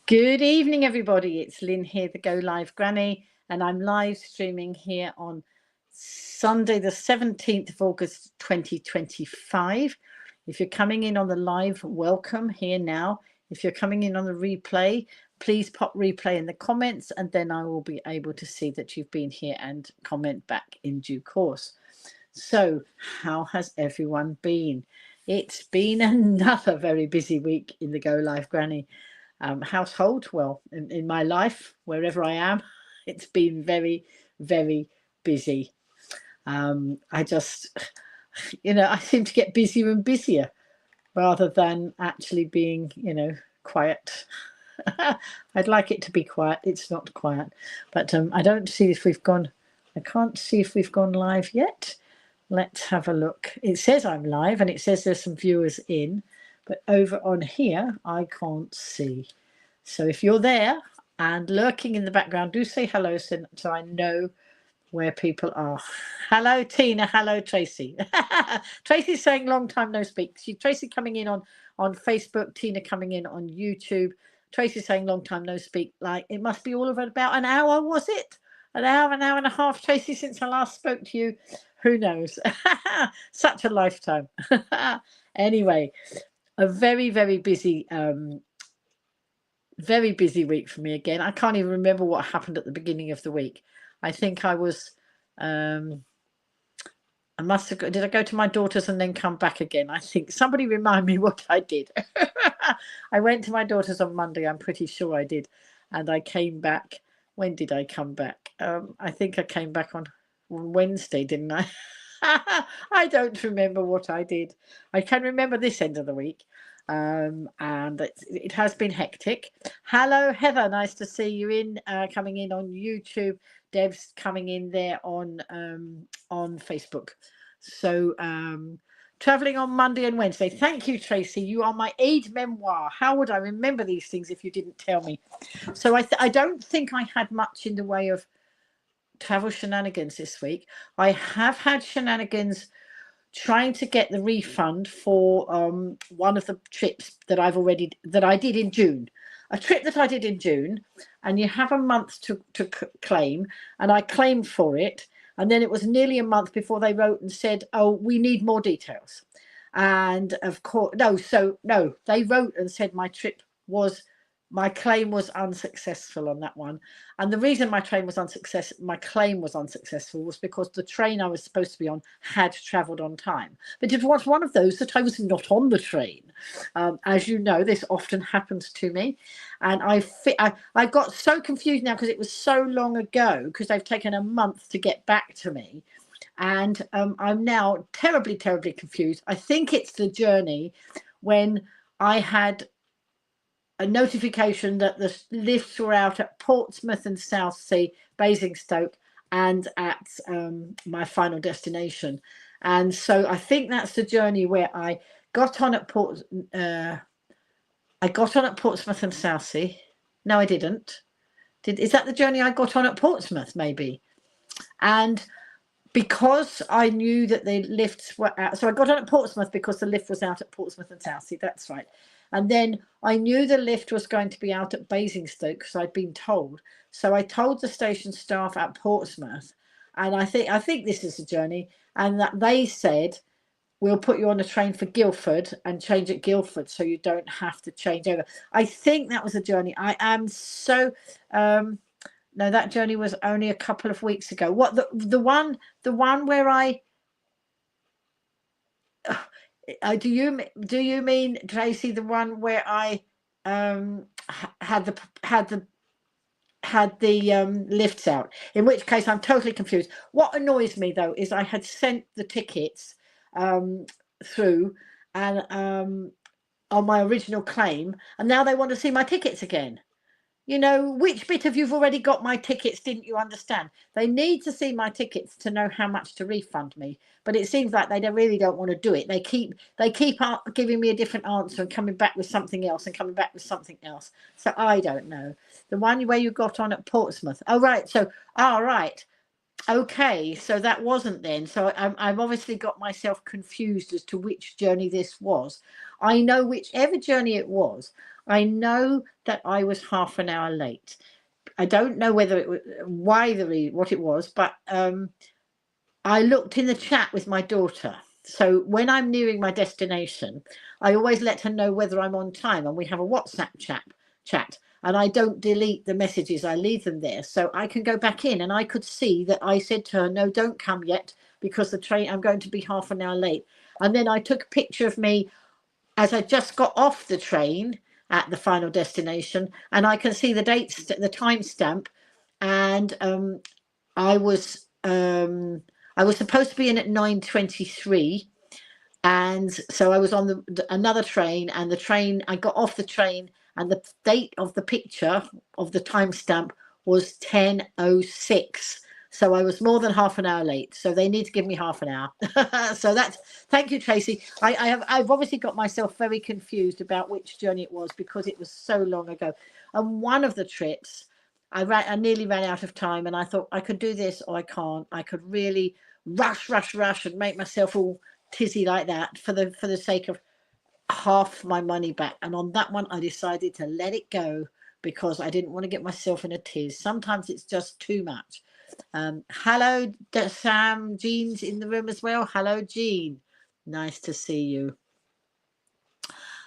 Good evening, everybody. It's Lynn here, the Go Live Granny, and I'm live streaming here on Sunday, the 17th of August, 2025. If you're coming in on the live, welcome here now. If you're coming in on the replay, please pop replay in the comments, and then I will be able to see that you've been here and comment back in due course. So, how has everyone been? It's been another very busy week in the Go Live Granny household. Well, in my life, wherever I am, it's been very, very busy. I just, I seem to get busier and busier rather than actually being, quiet. I'd like it to be quiet. It's not quiet, but I don't see if we've gone. I can't see if we've gone live yet. Let's have a look. It says I'm live and it says there's some viewers in, but over on here, I can't see. So if you're there and lurking in the background, do say hello so I know where people are. Hello, Tina. Hello, Tracy. Tracy's saying long time no speak. Tracy coming in on Facebook, Tina coming in on YouTube. Tracy saying long time no speak. Like it must be all of about an hour, was it? An hour and a half, Tracy, since I last spoke to you. Who knows? Such a lifetime. Anyway, a very, very busy week for me again. I can't even remember what happened at the beginning of the week. I think I was did I go to my daughter's and then come back again? I think somebody remind me what I did. I went to my daughter's on Monday, I'm pretty sure I did, and I came back. When did I come back? I think I came back on Wednesday, didn't I? I don't remember what I did. I can remember this end of the week. And it has been hectic. Hello, Heather. Nice to see you in coming in on YouTube. Deb's coming in there on Facebook. So traveling on Monday and Wednesday. Thank you, Tracy. You are my aide memoir. How would I remember these things if you didn't tell me? So I don't think I had much in the way of travel shenanigans this week. I have had shenanigans trying to get the refund for one of the trips that I did in June. A trip that I did in June, and you have a month to claim, and I claimed for it, and then it was nearly a month before they wrote and said, oh, we need more details. And of course, they wrote and said my claim was unsuccessful on that one. And the reason my claim was unsuccessful was because the train I was supposed to be on had travelled on time. But it was one of those that I was not on the train. As you know, this often happens to me. And I got so confused now because it was so long ago, because they've taken a month to get back to me. And I'm now terribly, terribly confused. I think it's the journey when I had a notification that the lifts were out at Portsmouth and Southsea, Basingstoke, and at my final destination. And so I think that's the journey where I got on at Portsmouth and Southsea. No, I didn't. Is that the journey I got on at Portsmouth? Maybe. And because I knew that the lifts were out, so I got on at Portsmouth because the lift was out at Portsmouth and Southsea. That's right. And then I knew the lift was going to be out at Basingstoke because I'd been told. So I told the station staff at Portsmouth, and I think this is the journey, and that they said, we'll put you on a train for Guildford and change at Guildford so you don't have to change over. I think that was the journey. I am so no, that journey was only a couple of weeks ago. What the one where I do you mean, Tracy, the one where I had the lifts out? In which case I'm totally confused. What annoys me though is I had sent the tickets through and on my original claim, and now they want to see my tickets again. You know, which bit of you've already got my tickets didn't you understand? They need to see my tickets to know how much to refund me. But it seems like they really don't want to do it. They keep giving me a different answer and coming back with something else and coming back with something else. So I don't know. The one where you got on at Portsmouth. Oh, right. So, right. Okay, so that wasn't then. So I've obviously got myself confused as to which journey this was. I know whichever journey it was, I know that I was half an hour late. I don't know whether it was what it was, but I looked in the chat with my daughter. So when I'm nearing my destination, I always let her know whether I'm on time, and we have a WhatsApp chat, and I don't delete the messages. I leave them there so I can go back in, and I could see that I said to her, no, don't come yet, because the train, I'm going to be half an hour late. And then I took a picture of me as I just got off the train at the final destination, and I can see the dates, the timestamp, and I was supposed to be in at 9:23, and so I was on another train, and the train, I got off the train, and the date of the picture of the timestamp was 10:06. So I was more than half an hour late. So they need to give me half an hour. So that's, thank you, Tracy. I've obviously got myself very confused about which journey it was, because it was so long ago. And one of the trips, I nearly ran out of time, and I thought I could do this or I can't. I could really rush and make myself all tizzy like that for the sake of half my money back. And on that one, I decided to let it go, because I didn't want to get myself in a tiz. Sometimes it's just too much. Hello, Sam. Jean's in the room as well. Hello, Jean. Nice to see you.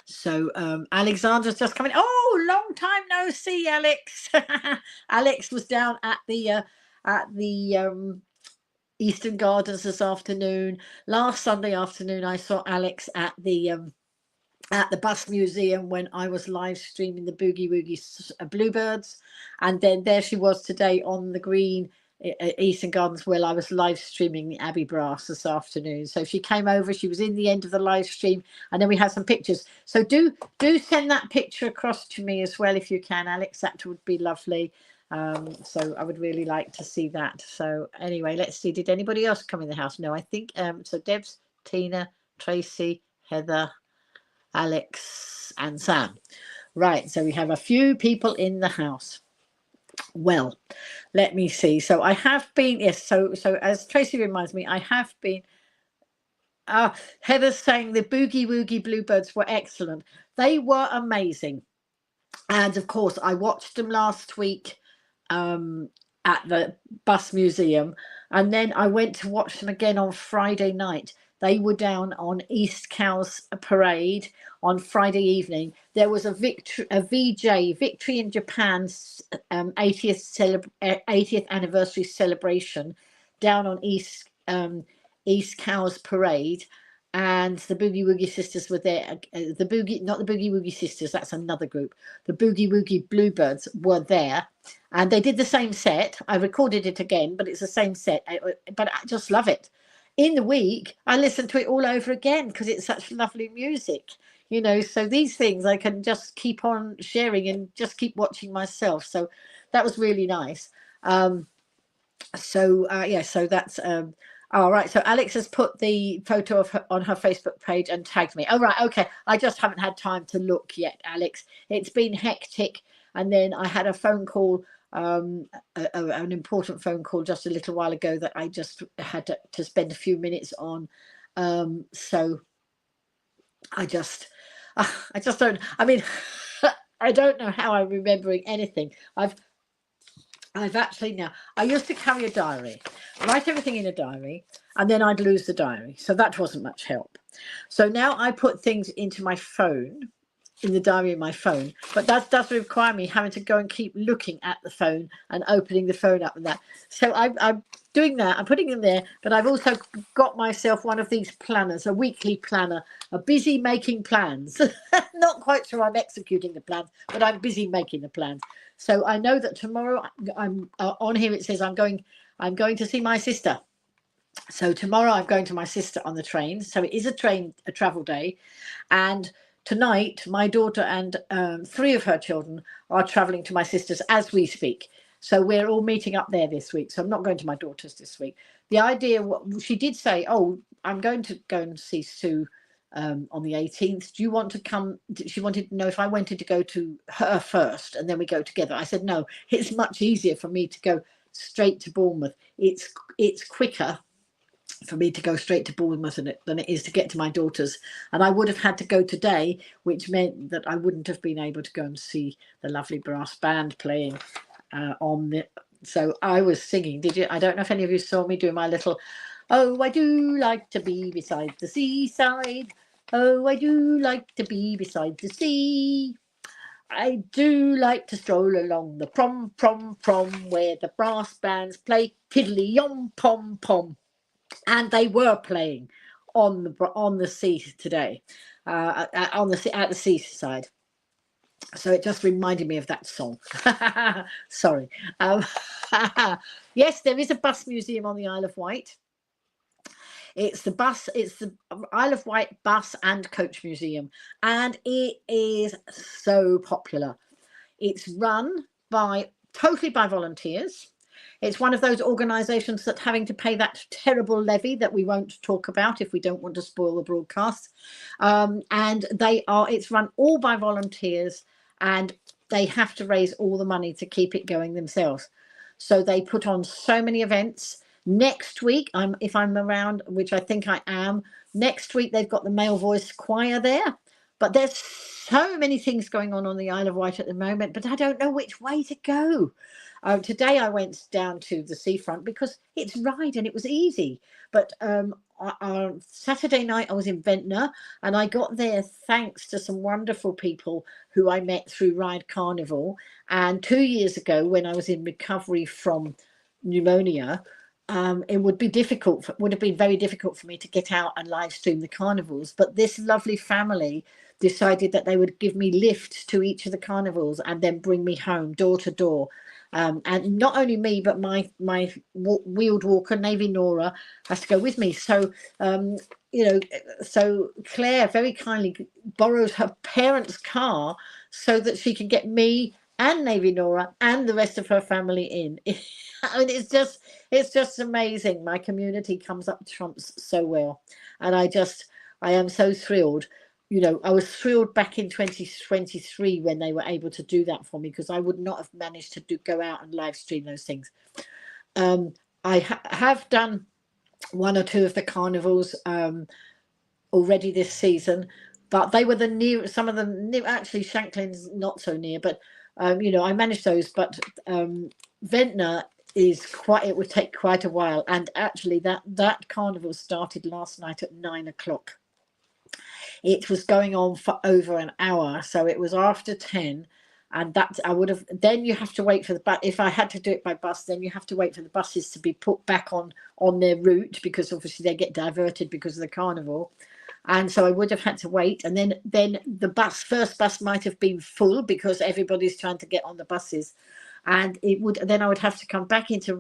So Alexandra's just coming. Oh, long time no see, Alex. Alex was down at the Eastern Gardens this afternoon. Last Sunday afternoon, I saw Alex at the Bus Museum when I was live streaming the Boogie Woogie Bluebirds, and then there she was today on the green at Eastern Gardens, where I was live streaming the Abbey Brass this afternoon. So she came over, she was in the end of the live stream, and then we had some pictures. So do send that picture across to me as well if you can, Alex. That would be lovely. So I would really like to see that. So anyway, let's see, did anybody else come in the house? No, I think so. Debs, Tina, Tracy, Heather, Alex and Sam. Right, so we have a few people in the house. Well, let me see. So I have been, yes, so as Tracy reminds me, I have been, Heather's saying the Boogie Woogie Bluebirds were excellent. They were amazing. And of course, I watched them last week at the Bus Museum, and then I went to watch them again on Friday night. They were down on East Cowes Parade on Friday evening. There was a VJ, Victory in Japan's 80th anniversary celebration down on East Cowes Parade, and the Boogie Woogie Sisters were there. Not the Boogie Woogie Sisters, that's another group. The Boogie Woogie Bluebirds were there, and they did the same set. I recorded it again, but it's the same set. But I just love it. In the week, I listen to it all over again because it's such lovely music, you know. So these things I can just keep on sharing and just keep watching myself. So that was really nice. So that's all right. So Alex has put the photo of her on her Facebook page and tagged me. Oh, right. Okay. I just haven't had time to look yet, Alex. It's been hectic. And then I had a phone call, an important phone call just a little while ago that I just had to spend a few minutes on. So I just don't, I mean, I don't know how I'm remembering anything. I've actually now, I used to carry a diary, write everything in a diary, and then I'd lose the diary. So that wasn't much help. So now I put things into my phone, in the diary in my phone, but that does require me having to go and keep looking at the phone and opening the phone up and that. So I'm doing that, I'm putting them there, but I've also got myself one of these planners, a weekly planner, a busy making plans. Not quite sure I'm executing the plans, but I'm busy making the plans. So I know that tomorrow I'm on here, it says I'm going to see my sister. So tomorrow I'm going to my sister on the train. So it is a travel day. And tonight, my daughter and 3 of her children are traveling to my sister's as we speak. So we're all meeting up there this week. So I'm not going to my daughter's this week. The idea, she did say, oh, I'm going to go and see Sue on the 18th. Do you want to come? She wanted to know if I wanted to go to her first and then we go together. I said, no, it's much easier for me to go straight to Bournemouth. It's quicker. for me to go straight to Bournemouth than it is to get to my daughter's. And I would have had to go today, which meant that I wouldn't have been able to go and see the lovely brass band playing on the. So I was singing. Did you? I don't know if any of you saw me do my little. Oh, I do like to be beside the seaside. Oh, I do like to be beside the sea. I do like to stroll along the prom, where the brass bands play tiddly yom pom pom. And they were playing on the sea today, at the seaside. So it just reminded me of that song. Sorry. Yes, there is a bus museum on the Isle of Wight. It's the Isle of Wight Bus and Coach Museum, and it is so popular. It's run totally by volunteers. It's one of those organisations that's having to pay that terrible levy that we won't talk about if we don't want to spoil the broadcast. And it's run all by volunteers, and they have to raise all the money to keep it going themselves. So they put on so many events. Next week, if I'm around, which I think I am, next week they've got the male voice choir there. But there's so many things going on the Isle of Wight at the moment, but I don't know which way to go. Today I went down to the seafront because it's Ryde and it was easy. But on Saturday night I was in Ventnor, and I got there thanks to some wonderful people who I met through Ryde Carnival. And 2 years ago, when I was in recovery from pneumonia, it would have been very difficult for me to get out and live stream the carnivals. But this lovely family decided that they would give me lifts to each of the carnivals and then bring me home door to door. And not only me, but my wheeled walker, Navy Nora, has to go with me. So, so Claire very kindly borrows her parents' car so that she can get me and Navy Nora and the rest of her family in. I mean, it's just amazing. My community comes up trumps so well, and I am so thrilled. I was thrilled back in 2023 when they were able to do that for me, because I would not have managed to go out and live stream those things. I have done one or two of the carnivals already this season, but they were the near. Some of them actually, Shanklin's not so near, but I managed those. But Ventnor it would take quite a while, and actually that carnival started last night at 9 o'clock. It was going on for over an hour, so it was after 10, and then you have to wait for the bus. If I had to do it by bus, then you have to wait for the buses to be put back on their route, because obviously they get diverted because of the carnival. And so I would have had to wait, and then the first bus might have been full because everybody's trying to get on the buses, and then I would have to come back into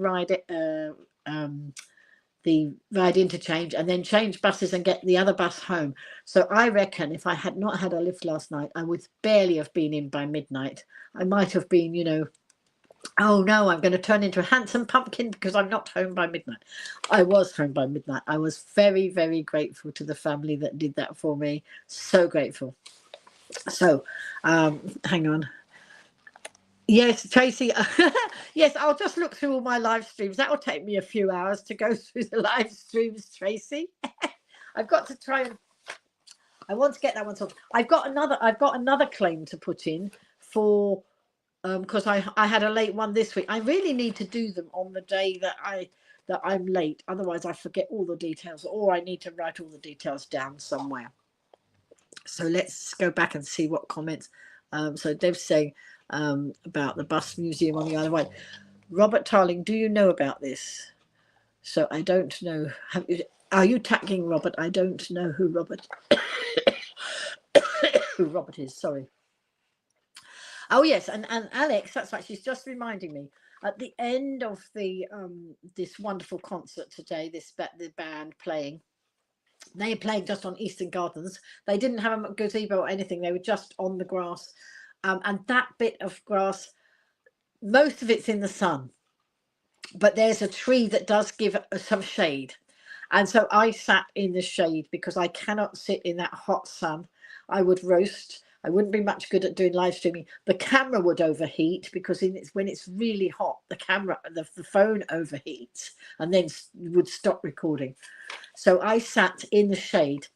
the Ryde interchange and then change buses and get the other bus home. So I reckon if I had not had a lift last night, I would barely have been in by midnight. I might have been, oh no, I'm going to turn into a handsome pumpkin because I'm not home by midnight. I was home by midnight. I was very, very grateful to the family that did that for me. So grateful. So hang on. Yes, Tracy. Yes, I'll just look through all my live streams. That will take me a few hours to go through the live streams, Tracy. I've got to try and I want to get that one sorted. I've got another claim to put in for because I had a late one this week. I really need to do them on the day that I'm late. Otherwise I forget all the details, or I need to write all the details down somewhere. So let's go back and see what comments. So Dev's saying about the bus museum on the Isle of Wight. Robert Tarling, do you know about this? So I don't know. Are you tagging Robert? I don't know who Robert is. Sorry. Oh yes, and Alex, that's right. She's just reminding me. At the end of the this wonderful concert today, the band playing. They played just on Eastern Gardens. They didn't have a gazebo or anything. They were just on the grass. And that bit of grass, most of it's in the sun. But there's a tree that does give some shade. And so I sat in the shade because I cannot sit in that hot sun. I would roast. I wouldn't be much good at doing live streaming. The camera would overheat because when it's really hot, the phone overheats and then would stop recording. So I sat in the shade.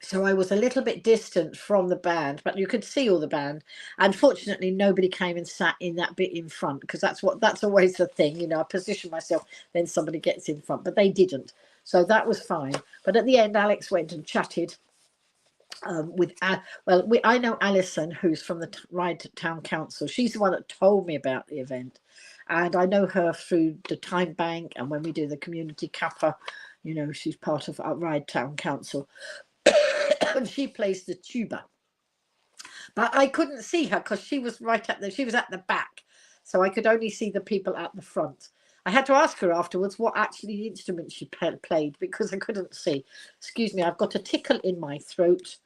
So I was a little bit distant from the band, but you could see all the band. Unfortunately, nobody came and sat in that bit in front, because that's always the thing, you know. I position myself, then somebody gets in front, but they didn't. So that was fine. But at the end, Alex went and chatted with I know Alison, who's from the Ryde Town Council. She's the one that told me about the event, and I know her through the Time Bank, and when we do the community cuppa, you know, she's part of our Ryde Town Council. And she plays the tuba, but I couldn't see her because she was she was at the back, so I could only see the people at the front. I had to ask her afterwards what actually instrument she played, because I couldn't see. Excuse me, I've got a tickle in my throat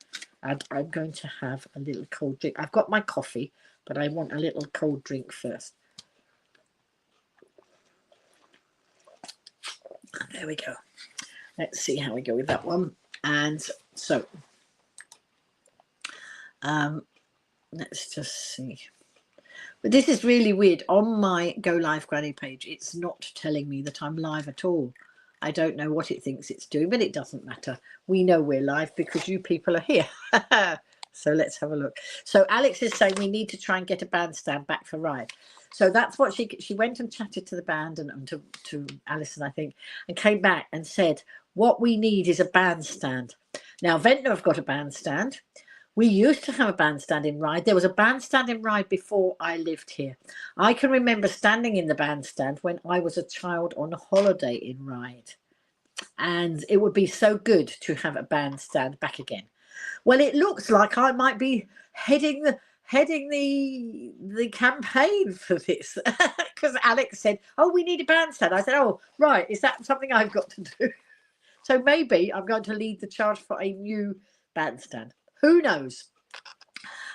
and I'm going to have a little cold drink. I've got my coffee, but I want a little cold drink first. There we go. Let's see how we go with that one. And so let's just see. But this is really weird. On my Go Live Granny page, it's not telling me that I'm live at all. I don't know what it thinks it's doing, but it doesn't matter. We know we're live because you people are here. So let's have a look. So Alex is saying we need to try and get a bandstand back for Ryde. So that's what she went and chatted to the band and to Alison, I think, and came back and said, what we need is a bandstand. Now, Ventnor have got a bandstand. We used to have a bandstand in Ryde. There was a bandstand in Ryde before I lived here. I can remember standing in the bandstand when I was a child on a holiday in Ryde. And it would be so good to have a bandstand back again. Well, it looks like I might be heading the campaign for this, because Alex said, oh, we need a bandstand. I said, oh, right, is that something I've got to do? So maybe I'm going to lead the charge for a new bandstand. Who knows?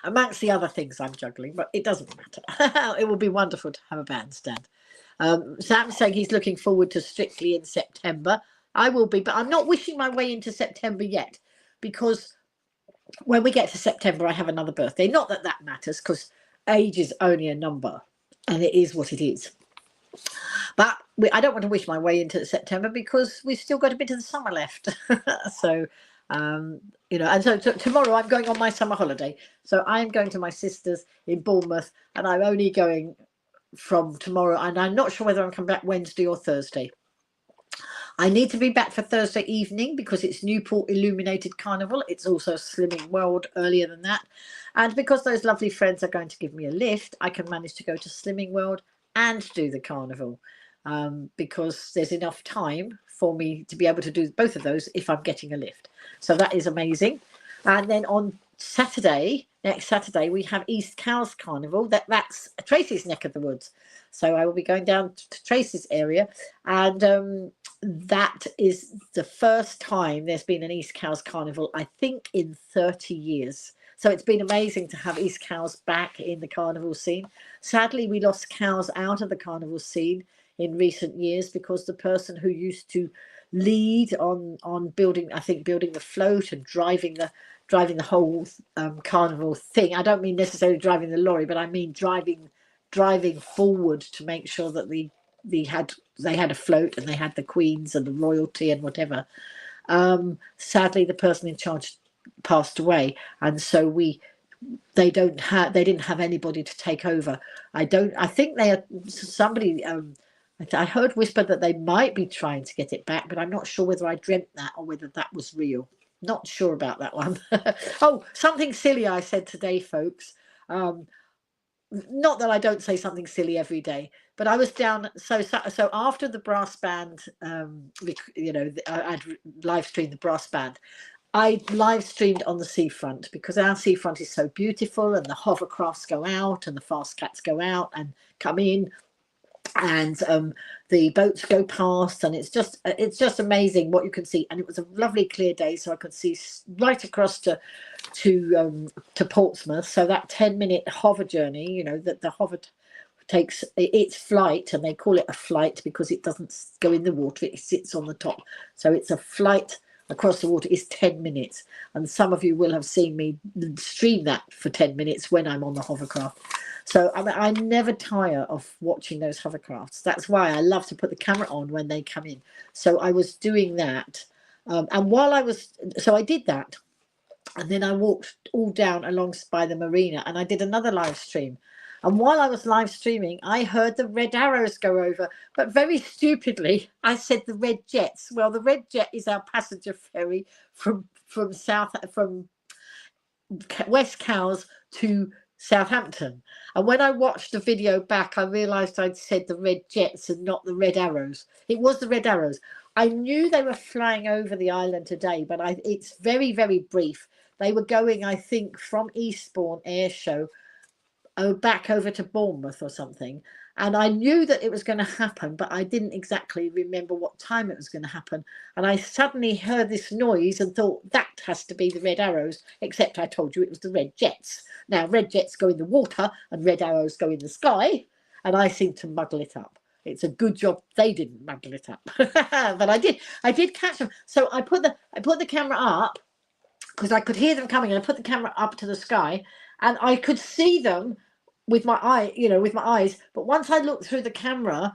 Amongst the other things I'm juggling, but it doesn't matter. It will be wonderful to have a bandstand. Sam's saying he's looking forward to Strictly in September. I will be, but I'm not wishing my way into September yet, because when we get to September, I have another birthday. Not that that matters, because age is only a number, and it is what it is. But I don't want to wish my way into September, because we've still got a bit of the summer left. So, you know, and so tomorrow I'm going on my summer holiday. So I'm going to my sister's in Bournemouth, and I'm only going from tomorrow, and I'm not sure whether I'm coming back Wednesday or Thursday. I need to be back for Thursday evening because it's Newport Illuminated Carnival. It's also Slimming World earlier than that. And because those lovely friends are going to give me a lift, I can manage to go to Slimming World and do the carnival, because there's enough time for me to be able to do both of those if I'm getting a lift. So that is amazing. And then on Saturday, next Saturday, we have East Cowes Carnival. That's Tracy's neck of the woods. So I will be going down to Tracy's area, and that is the first time there's been an East Cowes Carnival, I think, in 30 years. So it's been amazing to have East Cowes back in the carnival scene. Sadly, we lost Cowes out of the carnival scene in recent years, because the person who used to lead on building the float and driving the whole carnival thing. I don't mean necessarily driving the lorry, but I mean driving forward to make sure that they had a float, and they had the queens and the royalty and whatever. Sadly, the person in charge passed away, and so they didn't have anybody to take over. I think they are somebody. I heard whisper that they might be trying to get it back, but I'm not sure whether I dreamt that or whether that was real. Not sure about that one. Oh, something silly I said today, folks. Not that I don't say something silly every day, but I was down. So after the brass band, you know, I'd live streamed the brass band. I live streamed on the seafront, because our seafront is so beautiful, and the hovercrafts go out and the fast cats go out and come in, and the boats go past, and it's just amazing what you can see. And it was a lovely clear day, so I could see right across to Portsmouth. So that 10-minute hover journey, you know, that the hover takes its flight, and they call it a flight because it doesn't go in the water, it sits on the top. So it's a flight across the water is 10 minutes. And some of you will have seen me stream that for 10 minutes when I'm on the hovercraft. So I mean, I never tire of watching those hovercrafts. That's why I love to put the camera on when they come in. So I was doing that. And while I was, so I did that. And then I walked all down along by the marina and I did another live stream. And while I was live streaming, I heard the red arrows go over. But very stupidly, I said the red jets. Well, the red jet is our passenger ferry from West Cowes to Southampton. And when I watched the video back, I realised I'd said the red jets and not the red arrows. It was the red arrows. I knew they were flying over the island today, but it's very, very brief. They were going, I think, from Eastbourne Air Show back over to Bournemouth or something. And I knew that it was going to happen, but I didn't exactly remember what time it was going to happen. And I suddenly heard this noise and thought, that has to be the red arrows, except I told you it was the red jets. Now, red jets go in the water and red arrows go in the sky, and I seem to muddle it up. It's a good job they didn't muddle it up. But I did catch them. So I put the camera up because I could hear them coming, and I put the camera up to the sky and I could see them with my eyes. But once I looked through the camera,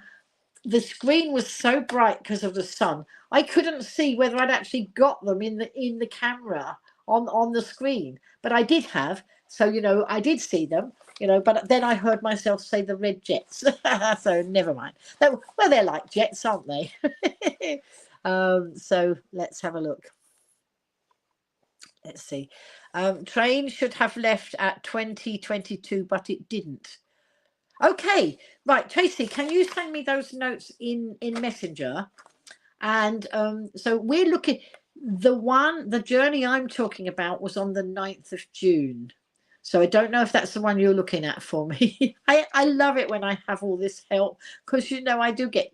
the screen was so bright because of the sun, I couldn't see whether I'd actually got them in the camera on the screen. But I did have, so I did see them, but then I heard myself say the red jets. So never mind. Well, they're like jets, aren't they? So let's have a look. Let's see. Train should have left at 20:22, but it didn't. Okay, right, Tracy, can you send me those notes in Messenger? And so we're looking, the journey I'm talking about was on the 9th of June. So I don't know if that's the one you're looking at for me. I love it when I have all this help, because I do get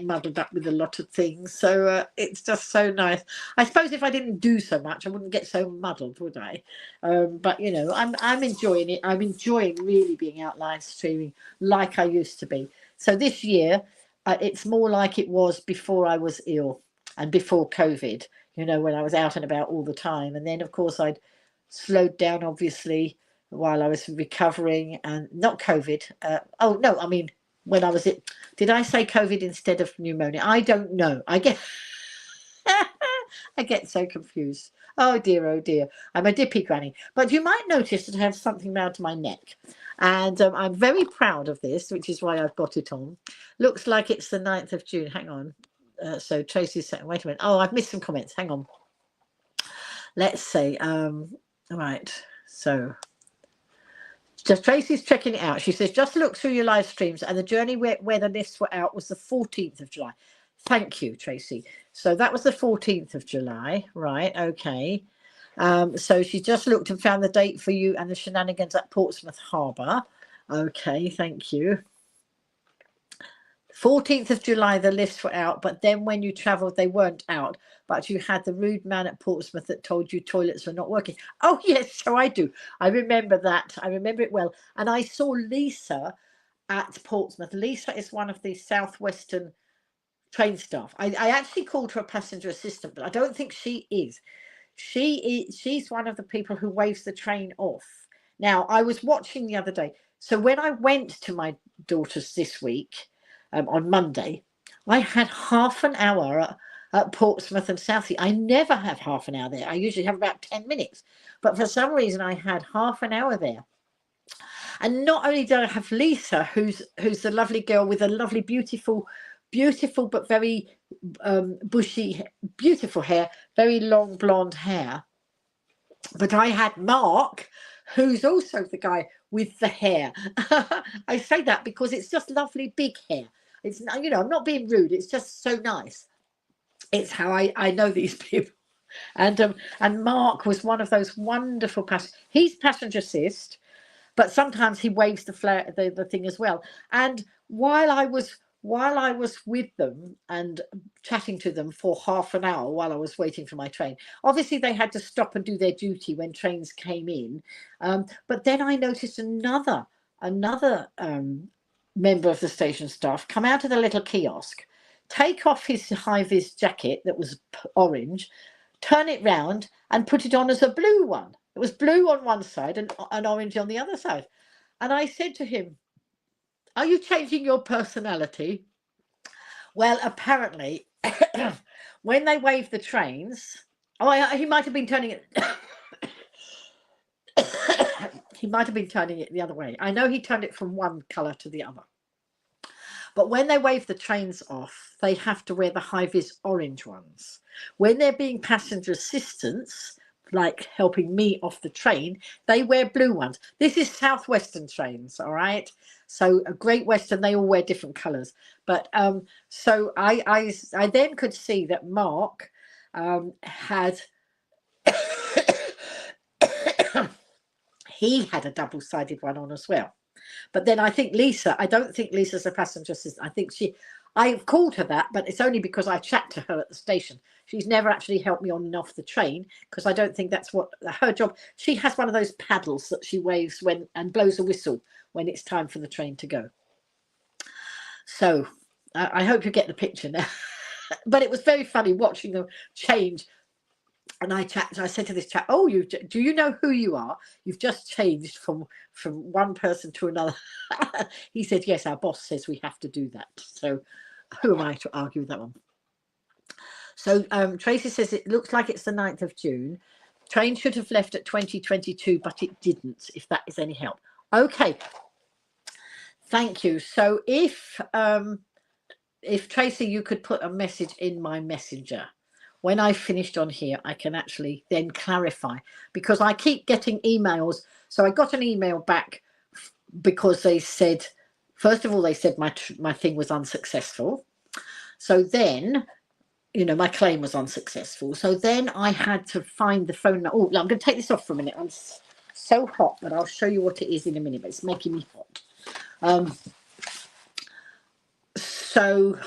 muddled up with a lot of things. So it's just so nice. I suppose if I didn't do so much, I wouldn't get so muddled, would I? But I'm enjoying it. I'm enjoying really being out live streaming like I used to be. So this year, it's more like it was before I was ill and before COVID, when I was out and about all the time. And then, of course, I'd slowed down, obviously, while I was recovering, and not COVID. When I was did I say COVID instead of pneumonia? I don't know. I get so confused. Oh dear. I'm a dippy granny. But you might notice that I have something round to my neck. And I'm very proud of this, which is why I've got it on. Looks like it's the 9th of June. Hang on. So Tracy's saying, wait a minute. Oh, I've missed some comments. Hang on. Let's see. Right. So just Tracy's checking it out. She says, just look through your live streams, and the journey where the lists were out was the 14th of July. Thank you, Tracy. So that was the 14th of July. Right. Okay. So she just looked and found the date for you and the shenanigans at Portsmouth Harbour. Okay. Thank you. 14th of July, the lists were out, but then when you travelled, they weren't out. But you had the rude man at Portsmouth that told you toilets were not working. Oh, yes, so I do. I remember that. I remember it well. And I saw Lisa at Portsmouth. Lisa is one of the Southwestern train staff. I actually called her a passenger assistant, but I don't think she is. She's one of the people who waves the train off. Now, I was watching the other day. So when I went to my daughter's this week, on Monday, I had half an hour at Portsmouth and Southsea. I never have half an hour there. I usually have about 10 minutes. But for some reason, I had half an hour there. And not only do I have Lisa, who's the lovely girl with a lovely, beautiful, but very bushy, beautiful hair, very long blonde hair. But I had Mark, who's also the guy with the hair. I say that because it's just lovely big hair. It's, I'm not being rude. It's just so nice. It's how I know these people. And Mark was one of those wonderful passengers. He's passenger assist, but sometimes he waves the thing as well. And while I was with them and chatting to them for half an hour while I was waiting for my train, obviously they had to stop and do their duty when trains came in. But then I noticed another member of the station staff come out of the little kiosk, take off his high-vis jacket that was orange, turn it round and put it on as a blue one. It was blue on one side and orange on the other side. And I said to him, are you changing your personality? Well, apparently, when they wave the trains, he might have been turning it. He might have been turning it the other way. I know he turned it from one colour to the other. But when they wave the trains off, they have to wear the high-vis orange ones. When they're being passenger assistance, like helping me off the train, they wear blue ones. This is Southwestern trains, all right? So a Great Western, they all wear different colours. But so I then could see that Mark had he had a double-sided one on as well. But then I think Lisa, I don't think Lisa's a passenger assistant. I think I've called her that, but it's only because I chat to her at the station. She's never actually helped me on and off the train because I don't think that's what her job. She has one of those paddles that she waves when and blows a whistle when it's time for the train to go. So I hope you get the picture now. But it was very funny watching them change. And I said to this chap, oh, do you know who you are? You've just changed from one person to another. He said, yes, our boss says we have to do that. So who am I to argue with that one? So Tracy says it looks like it's the 9th of June. Train should have left at 2022, but it didn't, if that is any help. Okay. Thank you. So if Tracy, you could put a message in my messenger. When I finished on here, I can actually then clarify, because I keep getting emails. So I got an email back because they said, first of all, they said my thing was unsuccessful. So then, you know, my claim was unsuccessful. So then I had to find the phone number. Oh, I'm going to take this off for a minute. I'm so hot, but I'll show you what it is in a minute. But it's making me hot. So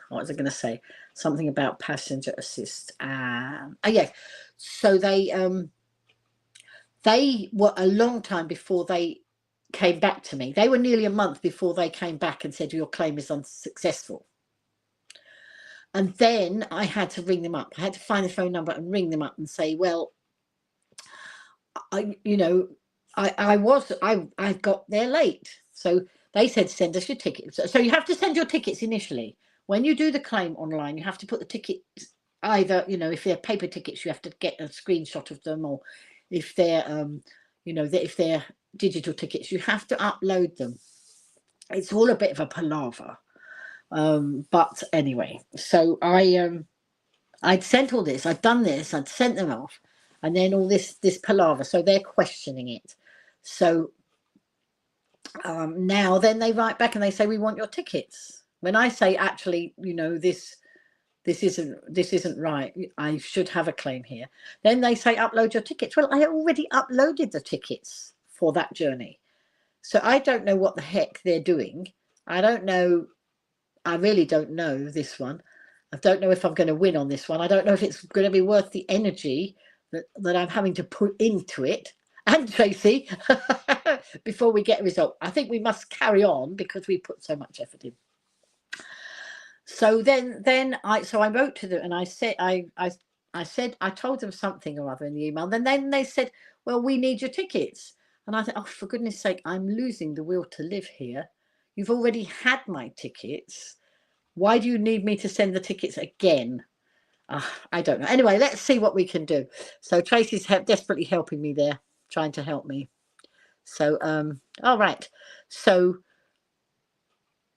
what was I going to say? Something about passenger assist. Yeah. So they were a long time before they came back to me. They were nearly a month before they came back and said, your claim is unsuccessful. And then I had to ring them up. I had to find the phone number and ring them up and say, well, I got there late. So they said, send us your tickets. So you have to send your tickets initially. When you do the claim online, you have to put the tickets, either, you know, if they're paper tickets, you have to get a screenshot of them, or if they're, you know, if they're digital tickets, you have to upload them. It's all a bit of a palaver. But anyway, so I'd sent all this, I'd done this, I'd sent them off, and then all this palaver. So they're questioning it. So now then they write back and they say, we want your tickets. When I say, actually, you know, this isn't right, I should have a claim here. Then they say, upload your tickets. Well, I already uploaded the tickets for that journey. So I don't know what the heck they're doing. I don't know. I really don't know this one. I don't know if I'm going to win on this one. I don't know if it's going to be worth the energy that I'm having to put into it. And Tracy, before we get a result, I think we must carry on because we put so much effort in. So then I wrote to them and I said, I told them something or other in the email. Then they said, well, we need your tickets. And I thought, oh, for goodness sake, I'm losing the will to live here. You've already had my tickets. Why do you need me to send the tickets again? I don't know. Anyway, let's see what we can do. So Tracy's desperately helping me there, trying to help me. So, all right. So,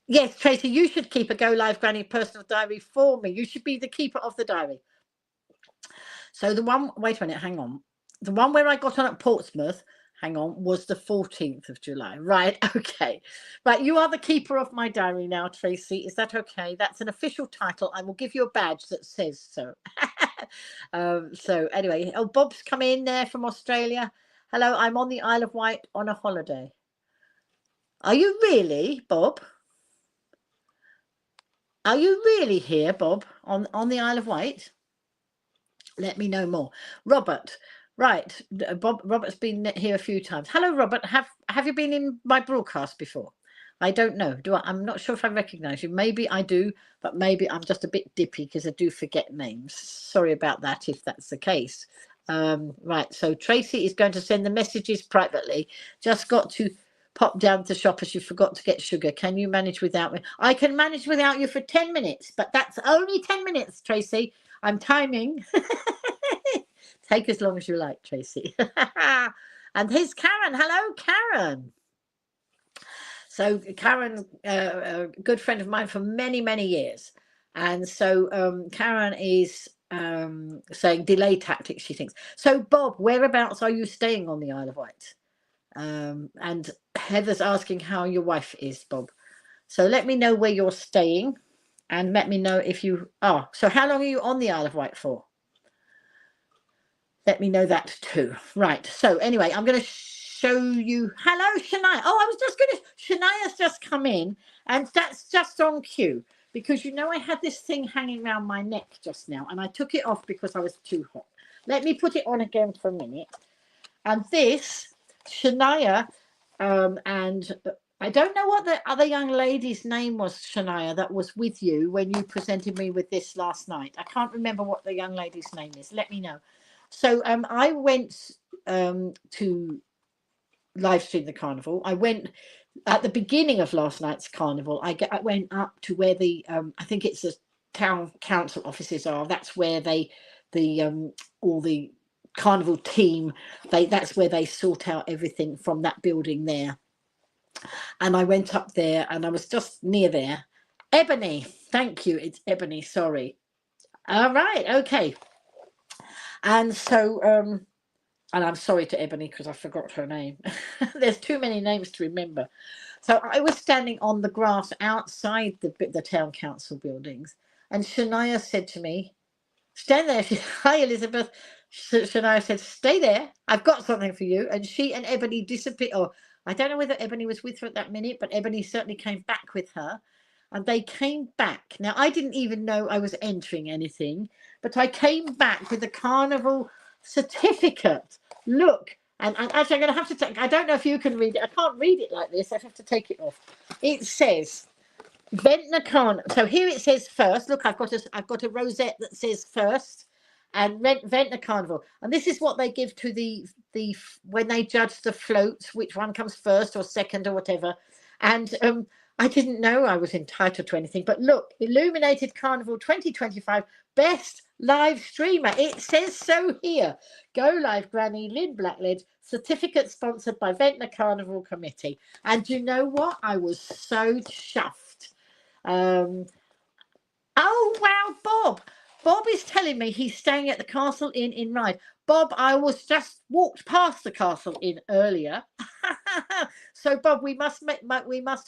yes, Tracy, you should keep a Go Live Granny personal diary for me. You should be the keeper of the diary. So the one, wait a minute, hang on. The one where I got on at Portsmouth, hang on, was the 14th of July. Right, okay. Right, you are the keeper of my diary now, Tracy. Is that okay? That's an official title. I will give you a badge that says so. So anyway, oh, Bob's come in there from Australia. Hello, I'm on the Isle of Wight on a holiday. Are you really, Bob? Are you really here, Bob, on the Isle of Wight? Let me know more. Robert, right, Robert's been here a few times. Hello, Robert. Have you been in my broadcast before? I don't know. I'm not sure if I recognise you. Maybe I do, but maybe I'm just a bit dippy because I do forget names. Sorry about that if that's the case. Right, so Tracy is going to send the messages privately. Just got to pop down to Shoppers. You forgot to get sugar. Can you manage without me? I can manage without you for 10 minutes, but that's only 10 minutes, Tracy. I'm timing. Take as long as you like, Tracy. And here's Karen. Hello, Karen. So Karen, a good friend of mine for many, many years. And so Karen is saying delay tactics, she thinks. So Bob, whereabouts are you staying on the Isle of Wight? And Heather's asking how your wife is, Bob. So let me know where you're staying and let me know if you are. So how long are you on the Isle of Wight for? Let me know that too. Right. So anyway, I'm going to show you. Hello, Shania. Oh, I was just going to. Shania's just come in, and that's just on cue because you know I had this thing hanging around my neck just now, and I took it off because I was too hot. Let me put it on again for a minute. And this, Shania, and I don't know what the other young lady's name was, Shania, that was with you when you presented me with this last night. I can't remember what the young lady's name is. Let me know. So I went to live stream the carnival. I went at the beginning of last night's carnival. I went up to where the I think it's the town council offices are. That's where all the carnival team, that's where they sort out everything from that building there. And I went up there and I was just near there. Ebony, thank you. It's Ebony, sorry. All right, okay. And so and I'm sorry to Ebony because I forgot her name. There's too many names to remember. So I was standing on the grass outside the town council buildings, and Shania said to me, stand there. Hi, Elizabeth. Shania said, stay there. I've got something for you. And she and Ebony disappeared. Or I don't know whether Ebony was with her at that minute, but Ebony certainly came back with her. And they came back. Now, I didn't even know I was entering anything, but I came back with a carnival certificate. Look. And actually, I'm going to have to take, I don't know if you can read it. I can't read it like this. I have to take it off. It says, Ventnor Carnival. So here it says first. Look, I've got a rosette that says first, and Ventnor Carnival. And this is what they give to the when they judge the floats, which one comes first or second or whatever. And I didn't know I was entitled to anything. But look, Illuminated Carnival 2025 Best Live Streamer. It says so here. Go Live Granny, Lynn Blackledge, certificate sponsored by Ventnor Carnival Committee. And you know what? I was so chuffed. Oh wow, Bob is telling me he's staying at the Castle Inn in Ryde. Bob, I was just walked past the Castle Inn earlier. So Bob, we must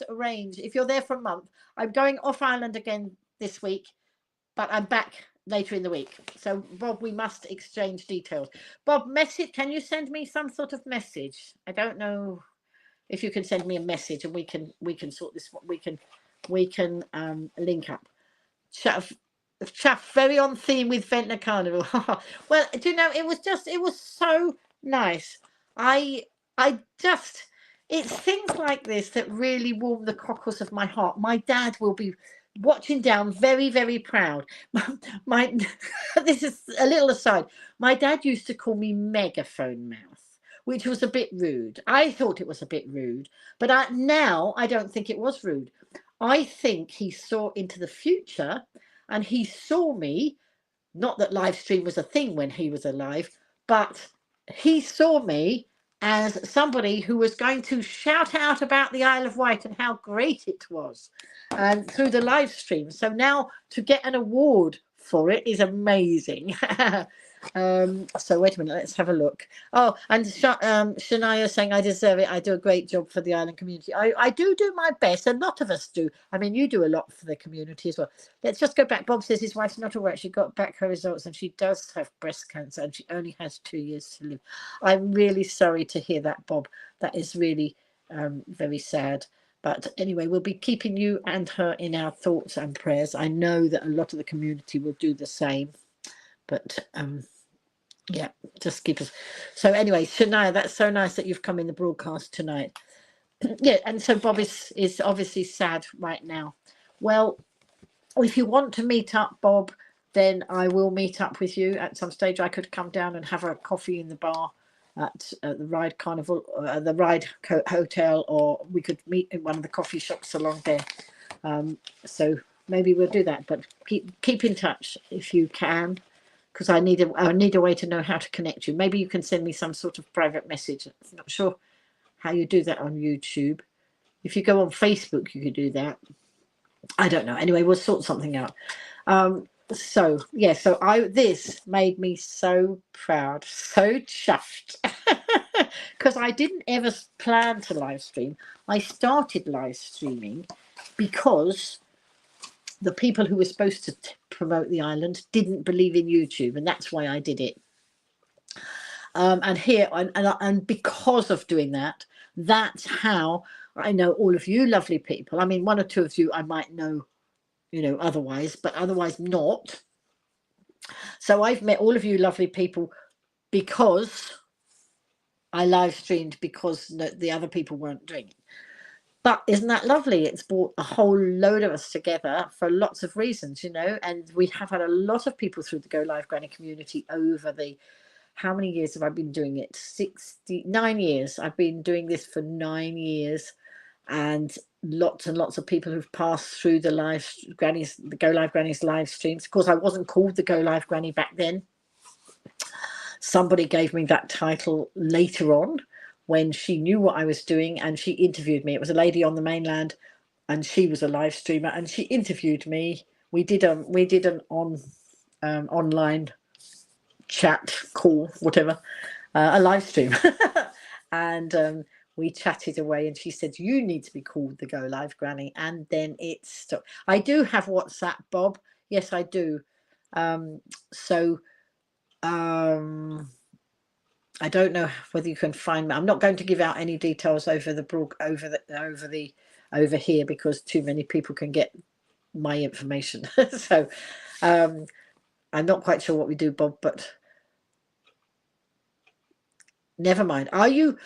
arrange. If you're there for a month, I'm going off island again this week, but I'm back later in the week. So Bob, we must exchange details. Bob, can you send me some sort of message? I don't know if you can send me a message and we can sort this. We can link up. Chuff, very on theme with Ventnor Carnival. Well, do you know, it was so nice. It's things like this that really warm the cockles of my heart. My dad will be watching down, very, very proud. This is a little aside. My dad used to call me megaphone mouth, which was a bit rude. I thought it was a bit rude, but now I don't think it was rude. I think he saw into the future and he saw me, not that live stream was a thing when he was alive, but he saw me as somebody who was going to shout out about the Isle of Wight and how great it was through the live stream. So now to get an award for it is amazing. So wait a minute, let's have a look. Oh, and Shania saying I deserve it. I do a great job for the island community. I do my best. A lot of us do. I mean, you do a lot for the community as well. Let's just go back. Bob says his wife's not all right. She got back her results and she does have breast cancer and she only has 2 years to live. I'm really sorry to hear that, Bob. That is really very sad. But anyway, we'll be keeping you and her in our thoughts and prayers. I know that a lot of the community will do the same. But yeah, just keep us. So anyway, Shania, that's so nice that you've come in the broadcast tonight. Yeah, and so Bob is obviously sad right now. Well, if you want to meet up, Bob, then I will meet up with you at some stage. I could come down and have a coffee in the bar at the Ride Carnival, the Ride Hotel, or we could meet in one of the coffee shops along there. So maybe we'll do that. But keep in touch if you can, because I need a way to know how to connect you. Maybe you can send me some sort of private message. I'm not sure how you do that on YouTube. If you go on Facebook, you could do that. I don't know. Anyway, we'll sort something out. So yeah, this made me so proud, so chuffed, because I didn't ever plan to live stream. I started live streaming because the people who were supposed to promote the island didn't believe in YouTube, and that's why I did it. And because of doing that, that's how I know all of you lovely people. I mean, one or two of you I might know, otherwise, but otherwise not. So I've met all of you lovely people because I live streamed, because the other people weren't doing it. But isn't that lovely? It's brought a whole load of us together for lots of reasons, and we have had a lot of people through the Go Live Granny community over the, how many years have I been doing it? 69 years. I've been doing this for 9 years, and lots and lots of people who've passed through the Go Live Granny's live streams. Of course, I wasn't called the Go Live Granny back then. Somebody gave me that title later on when she knew what I was doing, and she interviewed me. It was a lady on the mainland, and she was a live streamer, and she interviewed me. We did an online chat call, whatever, a live stream, and we chatted away, and she said, you need to be called the Go Live Granny, and then it stopped. I do have WhatsApp, Bob. Yes, I do. I don't know whether you can find me. I'm not going to give out any details over here, because too many people can get my information. So I'm not quite sure what we do, Bob, but never mind. Are you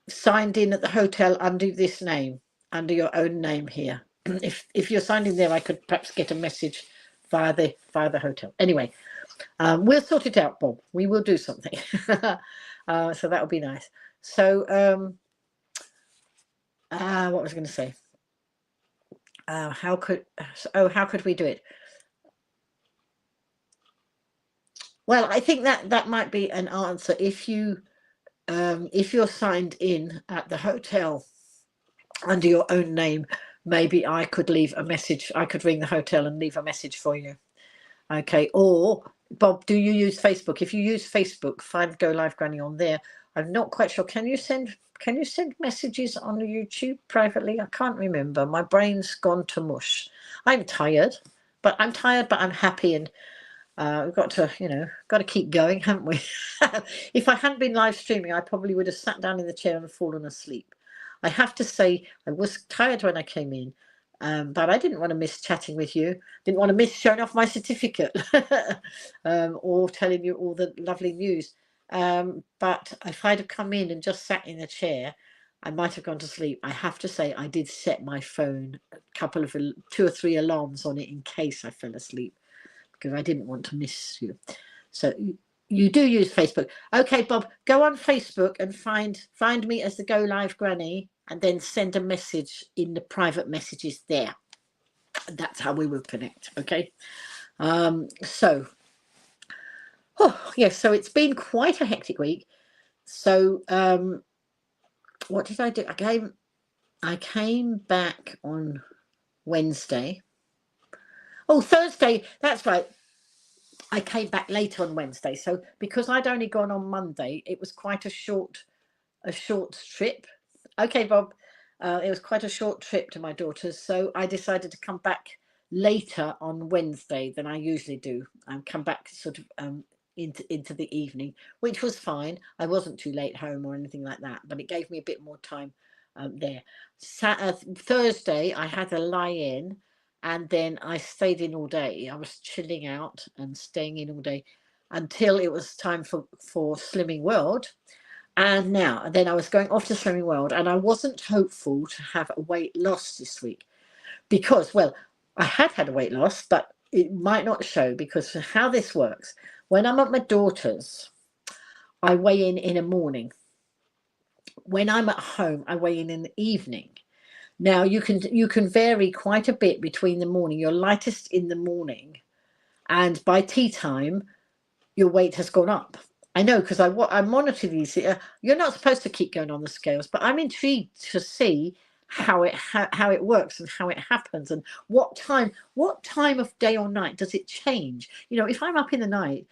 signed in at the hotel under this name, under your own name here? If you're signed in there, I could perhaps get a message via the hotel. Anyway, we'll sort it out, Bob. We will do something. So that'll be nice. So what was I going to say? How could we do it? Well, I think that might be an answer. If you're signed in at the hotel under your own name, maybe I could leave a message. I could ring the hotel and leave a message for you. Okay. Or Bob, do you use Facebook? If you use Facebook, find Go Live Granny on there. I'm not quite sure. Can you send messages on YouTube privately? I can't remember. My brain's gone to mush. I'm tired, but I'm happy, and we've got to keep going, haven't we? If I hadn't been live streaming, I probably would have sat down in the chair and fallen asleep. I have to say, I was tired when I came in, but I didn't want to miss chatting with you. Didn't want to miss showing off my certificate or telling you all the lovely news. But if I'd have come in and just sat in the chair, I might have gone to sleep. I have to say, I did set my phone two or three alarms on it in case I fell asleep, because I didn't want to miss you. So you do use Facebook. Okay, Bob, go on Facebook and find me as the Go Live Granny, and then send a message in the private messages there. That's how we will connect. Okay. So yes, so it's been quite a hectic week. So what did I do? I came back on Wednesday. Oh, Thursday, that's right. I came back late on Wednesday. So because I'd only gone on Monday, it was quite a short trip. Okay, Bob. It was quite a short trip to my daughter's, so I decided to come back later on Wednesday than I usually do. Come back sort of into the evening, which was fine. I wasn't too late home or anything like that, but it gave me a bit more time there. Thursday, I had a lie-in, and then I stayed in all day. I was chilling out and staying in all day until it was time for Slimming World. And then I was going off to Slimming World, and I wasn't hopeful to have a weight loss this week because, well, I had a weight loss, but it might not show because how this works. When I'm at my daughter's, I weigh in the morning. When I'm at home, I weigh in the evening. Now you can vary quite a bit between the morning. You're lightest in the morning, and by tea time, your weight has gone up. I know because I monitor these. You're not supposed to keep going on the scales, but I'm intrigued to see how it works and how it happens and what time of day or night does it change. You know, if I'm up in the night,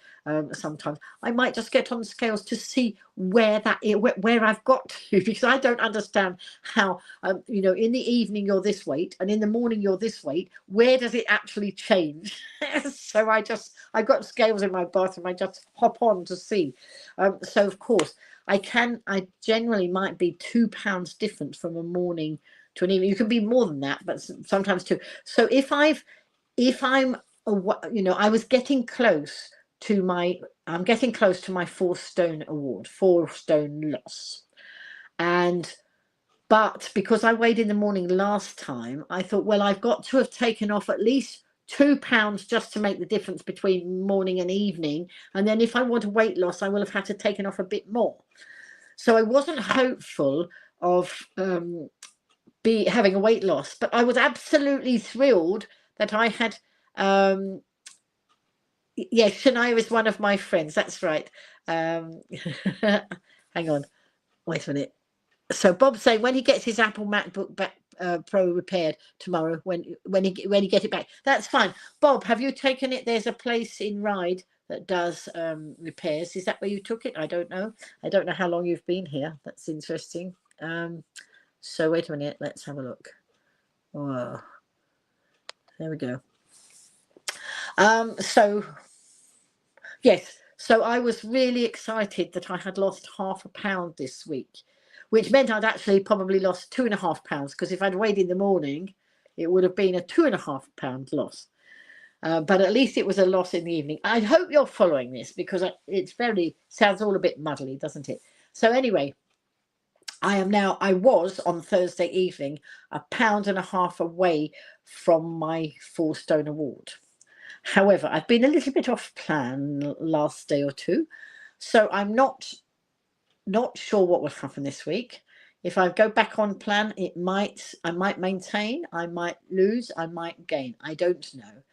sometimes I might just get on the scales to see where I've got to, because I don't understand how you know, in the evening you're this weight and in the morning you're this weight. Where does it actually change? So I've got scales in my bathroom. I just hop on to see. So of course I generally might be 2 pounds different from a morning to an evening. You can be more than that, but sometimes two. So if I'm, you know, I was getting close to I'm getting close to my 4 stone award, 4 stone loss. But because I weighed in the morning last time, I thought, well, I've got to have taken off at least 2 pounds just to make the difference between morning and evening. And then if I want a weight loss, I will have had to taken off a bit more. So I wasn't hopeful of having a weight loss, but I was absolutely thrilled that I had. Yes, Shania is one of my friends. That's right. Hang on, wait a minute. So Bob's saying when he gets his Apple MacBook Pro repaired tomorrow, when he get it back, that's fine. Bob, have you taken it? There's a place in Ryde that does repairs. Is that where you took it? I don't know. I don't know how long you've been here. That's interesting. So wait a minute. Let's have a look. Oh, there we go. So yes. So I was really excited that I had lost ½ a pound this week, which meant I'd actually probably lost 2.5 pounds, because if I'd weighed in the morning, it would have been a 2.5 pound loss. But at least it was a loss in the evening. I hope you're following this, because it's sounds all a bit muddly, doesn't it? So anyway, I was on Thursday evening 1.5 pounds away from my 4 stone award. However, I've been a little bit off plan last day or two, so I'm not sure what will happen this week. If I go back on plan, I might maintain, I might lose, I might gain. I don't know.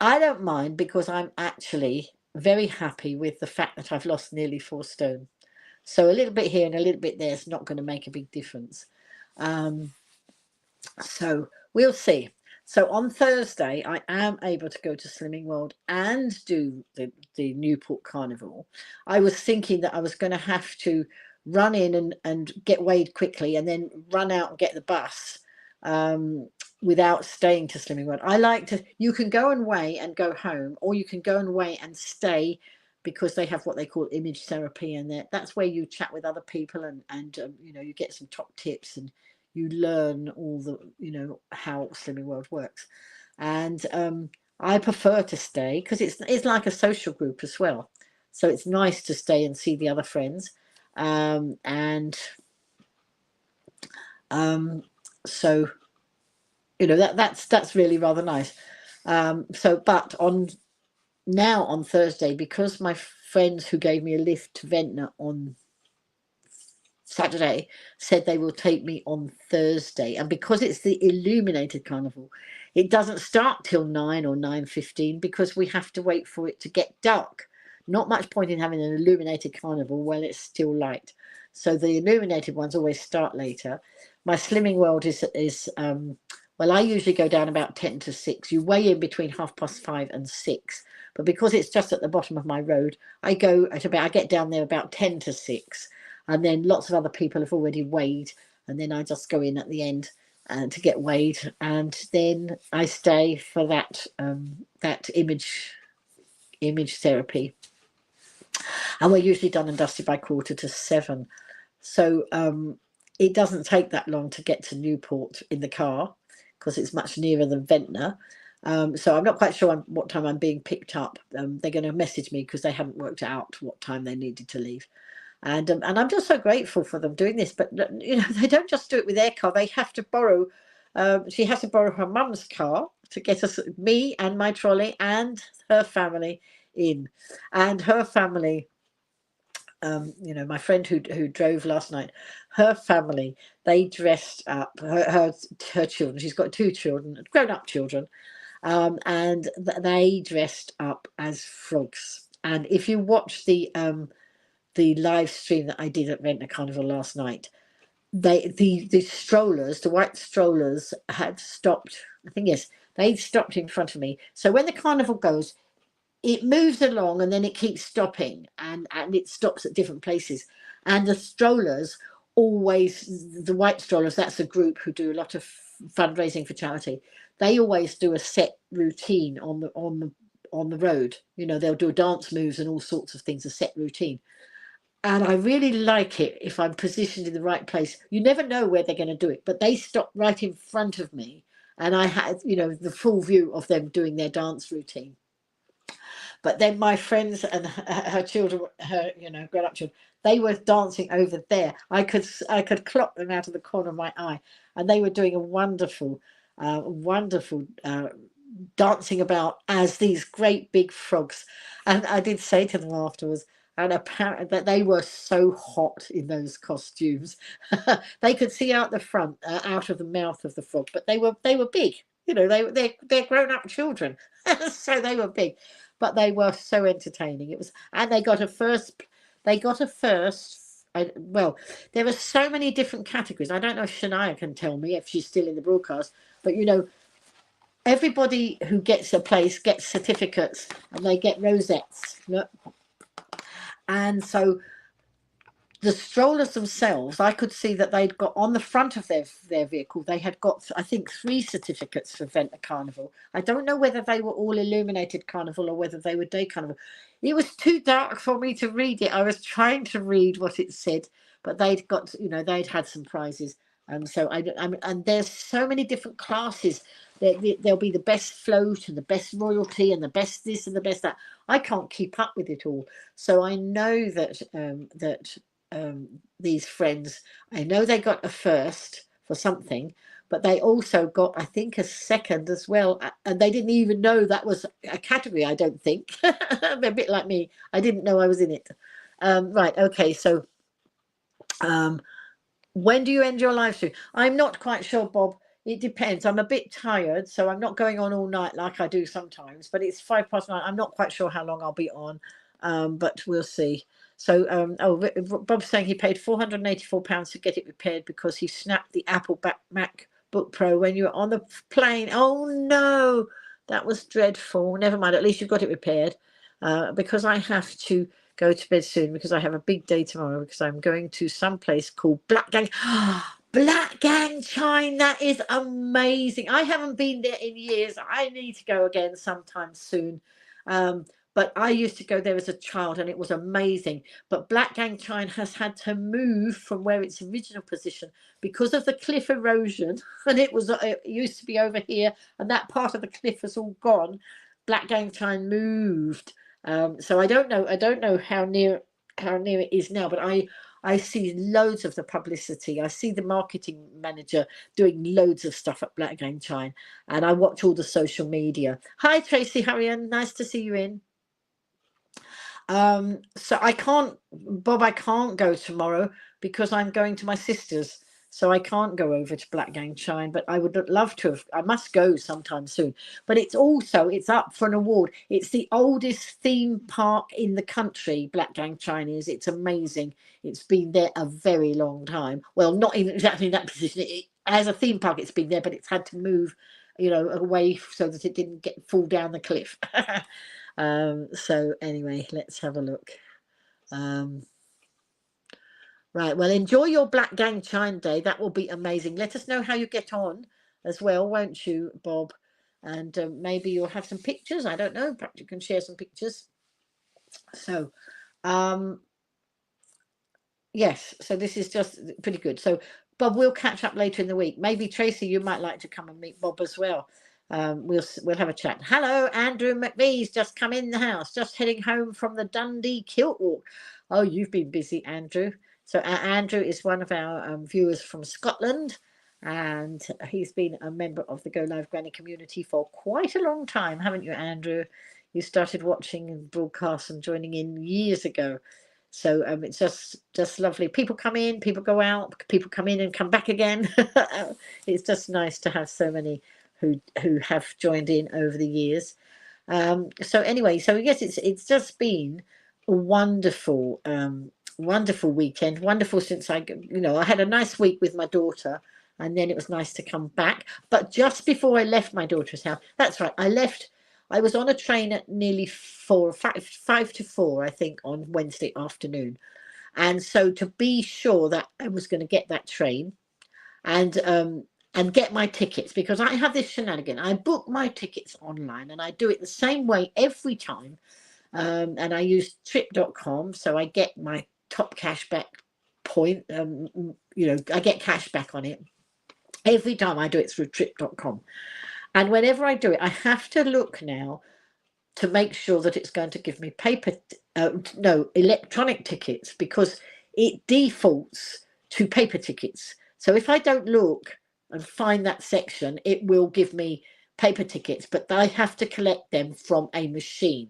I don't mind, because I'm actually very happy with the fact that I've lost nearly 4 stone. So a little bit here and a little bit there is not going to make a big difference. So we'll see. So on Thursday, I am able to go to Slimming World and do the Newport Carnival. I was thinking that I was going to have to run in and get weighed quickly and then run out and get the bus without staying to Slimming World. You can go and weigh and go home, or you can go and weigh and stay, because they have what they call image therapy, and that's where you chat with other people and you know, you get some top tips and you learn all the, you know, how Slimming World works. And I prefer to stay, because it's like a social group as well. So it's nice to stay and see the other friends. So, you know, that's really rather nice. But on Thursday, because my friends who gave me a lift to Ventnor on Saturday said they will take me on Thursday, and because it's the illuminated carnival, it doesn't start till 9 or 9:15, because we have to wait for it to get dark. Not much point in having an illuminated carnival while it's still light. So the illuminated ones always start later. My Slimming World is well, I usually go down about 10 to 6. You weigh in between 5:30 and 6, but because it's just at the bottom of my road, I get down there about 10 to 6. And then lots of other people have already weighed, and then I just go in at the end to get weighed, and then I stay for that image therapy. And we're usually done and dusted by 6:45. So it doesn't take that long to get to Newport in the car, because it's much nearer than Ventnor. So I'm not quite sure what time I'm being picked up. They're going to message me, because they haven't worked out what time they needed to leave. and I'm just so grateful for them doing this. But you know, they don't just do it with their car; they have to borrow. She has to borrow her mum's car to get us, me and my trolley, and her family in, and her family. You know, my friend who drove last night, her family, they dressed up her children. She's got two children, grown up children, and they dressed up as frogs. And if you watch the live stream that I did at Ventnor Carnival last night, the strollers, the white strollers, had stopped. I think yes, they stopped in front of me. So when the carnival goes, it moves along and then it keeps stopping, and it stops at different places. And the strollers always, the white strollers, that's a group who do a lot of fundraising for charity. They always do a set routine on the road. You know, they'll do dance moves and all sorts of things, a set routine. And I really like it if I'm positioned in the right place. You never know where they're going to do it, but they stop right in front of me, and I had, you know, the full view of them doing their dance routine. But then my friends and her children, her, you know, grown up children, they were dancing over there. I could clock them out of the corner of my eye, and they were doing a wonderful, wonderful dancing about as these great big frogs. And I did say to them afterwards, and apparently that they were so hot in those costumes. They could see out the front, out of the mouth of the frog, but they were big. You know, they're grown up children, so they were big, but they were so entertaining. It was, and they got a first. They got a first. Well, there are so many different categories. I don't know if Shania can tell me if she's still in the broadcast, but you know, everybody who gets a place gets certificates, and they get rosettes. Look. And so the strollers themselves, I could see that they'd got on the front of their vehicle, they had got, I think, 3 certificates for Ventnor Carnival. I don't know whether they were all illuminated carnival or whether they were day carnival. It was too dark for me to read it. I was trying to read what it said, but they'd got, you know, they'd had some prizes. And so and there's so many different classes. There'll be the best float and the best royalty and the best this and the best that. I can't keep up with it all. So I know that these friends, I know they got a first for something, but they also got, I think, a second as well, and they didn't even know that was a category. I don't think. They're a bit like me. I didn't know I was in it. Right, okay, so when do you end your live stream? I'm not quite sure, Bob. It depends. I'm a bit tired, so I'm not going on all night like I do sometimes, but it's 9:05. I'm not quite sure how long I'll be on, but we'll see. So, Bob's saying he paid £484 to get it repaired because he snapped the Apple MacBook Pro when you were on the plane. Oh, no, that was dreadful. Never mind. At least you got it repaired, because I have to go to bed soon because I have a big day tomorrow because I'm going to some place called Black Gang. Black Gang Chine, that is amazing. I haven't been there in years. I need to go again sometime soon. But I used to go there as a child and it was amazing. But Black Gang Chine has had to move from where its original position because of the cliff erosion. And it used to be over here, and that part of the cliff has all gone. Black Gang Chine moved. So I don't know how near it is now, but I see loads of the publicity. I see the marketing manager doing loads of stuff at Black Gang Chine, and I watch all the social media. Hi Tracy Harrian, nice to see you in. So I can't, Bob, I can't go tomorrow because I'm going to my sister's. So I can't go over to Black Gang Chine, but I would love to have. I must go sometime soon. But it's up for an award. It's the oldest theme park in the country, Black Gang Chine is. It's amazing. It's been there a very long time. Well, not even exactly in that position. As a theme park, it's been there, but it's had to move, you know, away so that it didn't fall down the cliff. So anyway, let's have a look. Right, well, enjoy your Black Gang Chine Day. That will be amazing. Let us know how you get on as well, won't you, Bob? And maybe you'll have some pictures. I don't know. Perhaps you can share some pictures. So, yes, so this is just pretty good. So, Bob, we'll catch up later in the week. Maybe, Tracy, you might like to come and meet Bob as well. We'll have a chat. Hello, Andrew McVee's just come in the house, just heading home from the Dundee Kilt Walk. Oh, you've been busy, Andrew. So Andrew is one of our viewers from Scotland, and he's been a member of the Go Live Granny community for quite a long time, haven't you, Andrew? You started watching and broadcasts and joining in years ago. So it's just lovely. People come in, people go out, people come in and come back again. It's just nice to have so many who have joined in over the years. So anyway, so yes, it's just been a wonderful wonderful weekend. Wonderful since I had a nice week with my daughter, and then it was nice to come back. But just before I left my daughter's house, that's right, I was on a train at nearly 5 to 4, I think, on Wednesday afternoon. And so to be sure that I was going to get that train and get my tickets, because I have this shenanigan. I book my tickets online, and I do it the same way every time. And I use trip.com, so I get my top cashback point. I get cash back on it every time I do it through trip.com. And whenever I do it, I have to look now to make sure that it's going to give me electronic tickets, because it defaults to paper tickets. So if I don't look and find that section, it will give me paper tickets, but I have to collect them from a machine.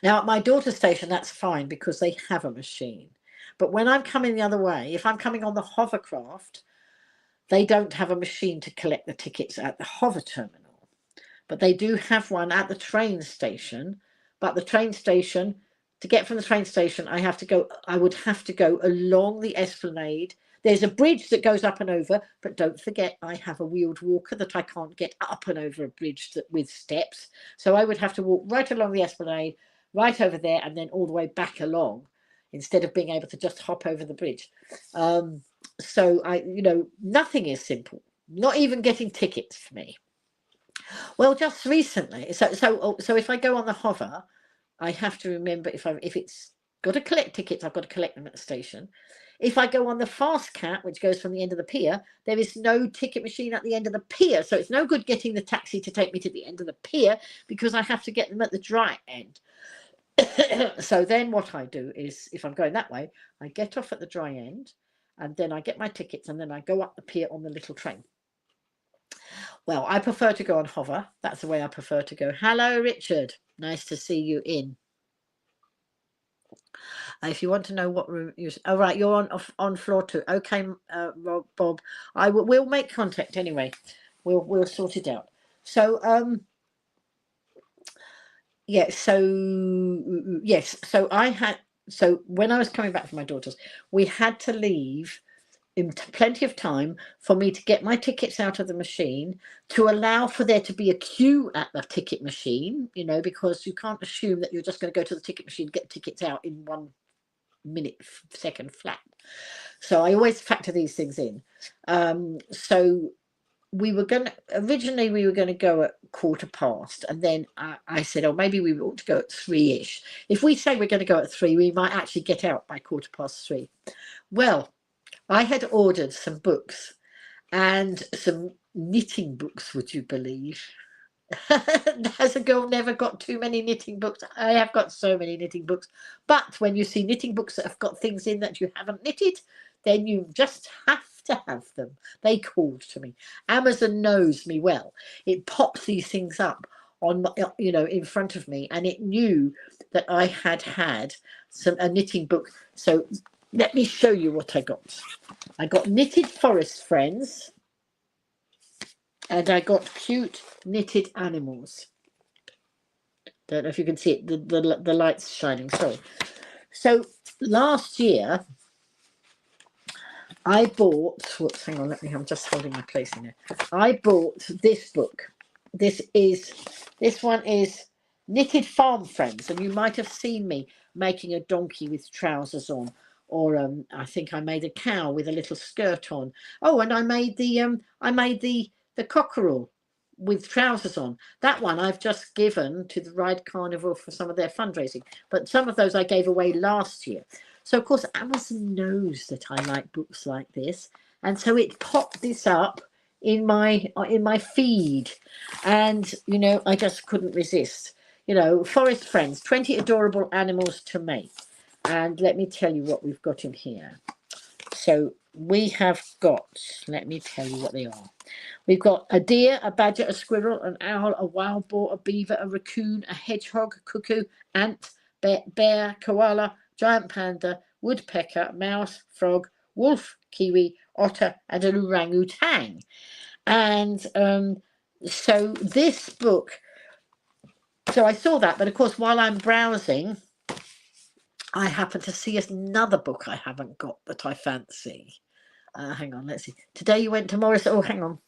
Now, at my daughter's station, that's fine because they have a machine. But when I'm coming the other way, if I'm coming on the hovercraft, they don't have a machine to collect the tickets at the hover terminal. But they do have one at the train station. But the train station, to get from the train station, I would have to go along the esplanade. There's a bridge that goes up and over, but don't forget, I have a wheeled walker that I can't get up and over a bridge with steps. So I would have to walk right along the esplanade, right over there, and then all the way back along, instead of being able to just hop over the bridge. So nothing is simple, not even getting tickets for me. Well, just recently, so if I go on the hover, I have to remember if it's got to collect tickets, I've got to collect them at the station. If I go on the fast cat, which goes from the end of the pier, there is no ticket machine at the end of the pier. So it's no good getting the taxi to take me to the end of the pier, because I have to get them at the dry end. So then what I do is, if I'm going that way, I get off at the dry end, and then I get my tickets, and then I go up the pier on the little train. Well, I prefer to go on hover. That's the way I prefer to go. Hello, Richard. Nice to see you in. If you want to know what room you... Oh, right, you're on floor 2. Okay, Bob. We'll make contact anyway. We'll sort it out. So, yes. So when I was coming back from my daughter's, we had to leave in plenty of time for me to get my tickets out of the machine, to allow for there to be a queue at the ticket machine, because you can't assume that you're just going to go to the ticket machine, get tickets out in 1 second flat. So I always factor these things in. So originally we were going to go at 15:15, and then I said, oh, maybe we ought to go at 3ish. If we say we're going to go at 3, we might actually get out by 3:15. Well, I had ordered some books, and some knitting books, would you believe? As a girl, never got too many knitting books. I have got so many knitting books. But when you see knitting books that have got things in that you haven't knitted, then you just have to have them. They called to me. Amazon knows me well. It pops these things up on, in front of me, and it knew that I had a knitting book. So let me show you what I got. I got Knitted Forest Friends, and I got Cute Knitted Animals. Don't know if you can see it. The light's shining. Sorry. So last year, I bought. Whoops, hang on. I'm just holding my place in there. I bought this book. This one is Knitted Farm Friends, and you might have seen me making a donkey with trousers on, or I think I made a cow with a little skirt on. Oh, and I made the cockerel with trousers on. That one I've just given to the Ride Carnival for some of their fundraising, but some of those I gave away last year. So of course Amazon knows that I like books like this, and so it popped this up in my feed, and you know, I just couldn't resist. You know, forest friends, 20 adorable animals to make. And let me tell you what we've got in here. So we have got, let me tell you what they are. We've got a deer, a badger, a squirrel, an owl, a wild boar, a beaver, a raccoon, a hedgehog, a cuckoo, ant, bear, koala, giant panda, woodpecker, mouse, frog, wolf, kiwi, otter, and an orangutan. And so this book, so I saw that, but of course, while I'm browsing, I happen to see another book I haven't got that I fancy. Hang on, let's see. Today you went to Morris. Oh, hang on.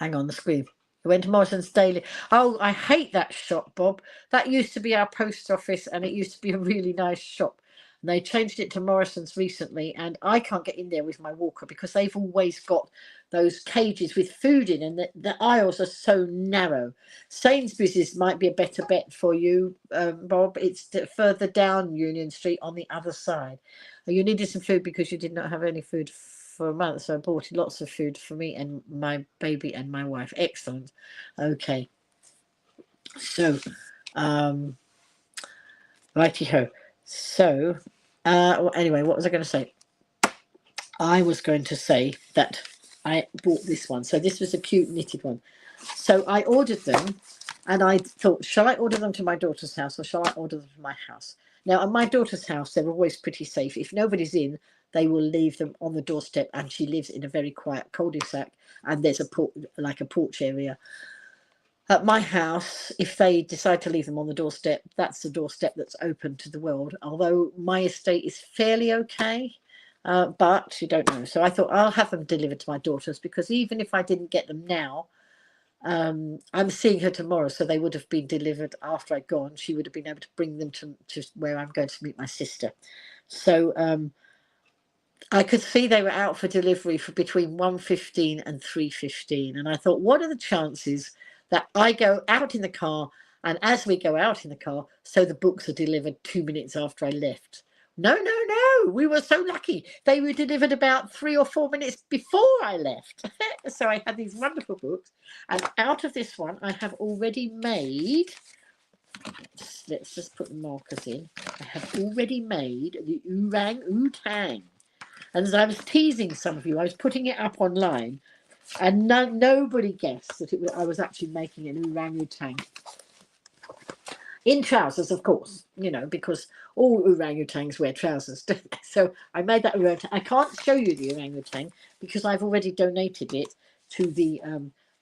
Hang on, the screen. You went to Morrison's Daily. Oh, I hate that shop, Bob. That used to be our post office, and it used to be a really nice shop. And they changed it to Morrison's recently, and I can't get in there with my walker because they've always got those cages with food in, and the aisles are so narrow. Sainsbury's might be a better bet for you, Bob. It's further down Union Street on the other side. You needed some food because you did not have any food for a month, so I bought lots of food for me and my baby and my wife. Excellent. Okay. So, righty-ho. So, anyway, what was I going to say? I was going to say that I bought this one. So this was a cute knitted one. So I ordered them, and I thought, shall I order them to my daughter's house or shall I order them to my house? Now, at my daughter's house, they're always pretty safe. If nobody's in, they will leave them on the doorstep, and she lives in a very quiet cul-de-sac, and there's a porch area. At my house, if they decide to leave them on the doorstep, that's the doorstep that's open to the world. Although my estate is fairly okay, but you don't know. So I thought I'll have them delivered to my daughter's, because even if I didn't get them now, I'm seeing her tomorrow, so they would have been delivered after I'd gone. She would have been able to bring them to where I'm going to meet my sister. So I could see they were out for delivery for between 1:15 and 3:15, and I thought, what are the chances that I go out in the car, and as we go out in the car, so the books are delivered 2 minutes after I left? No, we were so lucky. They were delivered about 3 or 4 minutes before I left. So I had these wonderful books, and out of this one I have already made, let's just put the markers in, I have already made the orangutan. And as I was teasing some of you, I was putting it up online, and nobody guessed that I was actually making an orangutan in trousers, of course, you know, because all orangutans wear trousers. So I made that orangutan. I can't show you the orangutan because I've already donated it to the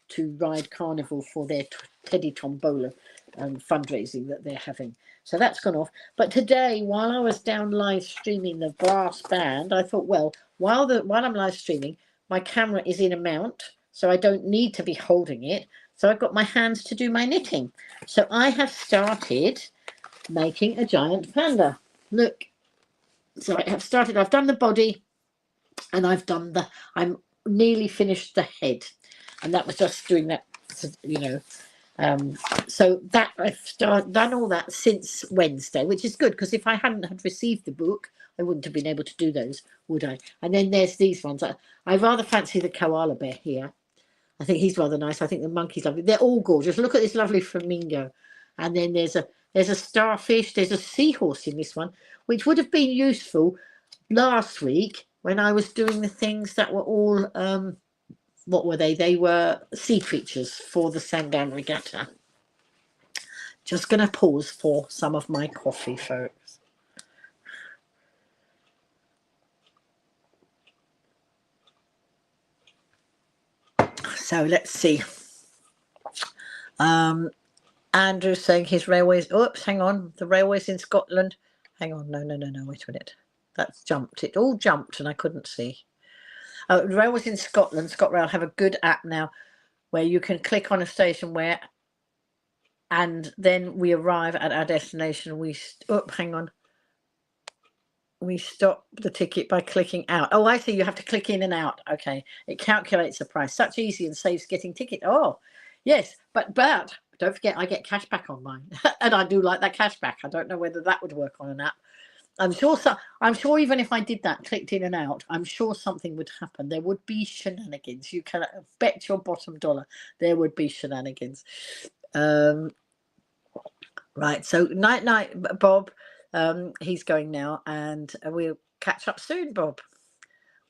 to Ride Carnival for their Teddy Tombola fundraising that they're having. So that's gone off. But today, while I was down live streaming the brass band, I thought, well, while I'm live streaming, my camera is in a mount, so I don't need to be holding it. So I've got my hands to do my knitting. So I have started making a giant panda. Look. So I have started, I've done the body, and I'm nearly finished the head. And that was just doing that, you know. So that I've done all that since Wednesday, which is good, because if I hadn't had received the book, I wouldn't have been able to do those, would I? And then there's these ones. I rather fancy the koala bear here. I think he's rather nice. I think the monkey's lovely. They're all gorgeous. Look at this lovely flamingo. And then there's a starfish. There's a seahorse in this one, which would have been useful last week when I was doing the things that were all what were they? They were sea creatures for the Sandown Regatta. Just going to pause for some of my coffee, folks. So let's see. Andrew's saying his railways. Oops, hang on. The railways in Scotland. Hang on. No. Wait a minute. That's jumped. It all jumped and I couldn't see. Railways in Scotland, ScotRail have a good app now where you can click on a station and then we arrive at our destination. Hang on. We stop the ticket by clicking out. Oh, I see. You have to click in and out. Okay. It calculates the price. Such easy and saves getting ticket. Oh, yes. But don't forget, I get cash back on mine. And I do like that cash back. I don't know whether that would work on an app. I'm sure. I'm sure even if I did that, clicked in and out, I'm sure something would happen. There would be shenanigans. You can bet your bottom dollar there would be shenanigans. Right. So night, Bob. He's going now, and we'll catch up soon, Bob.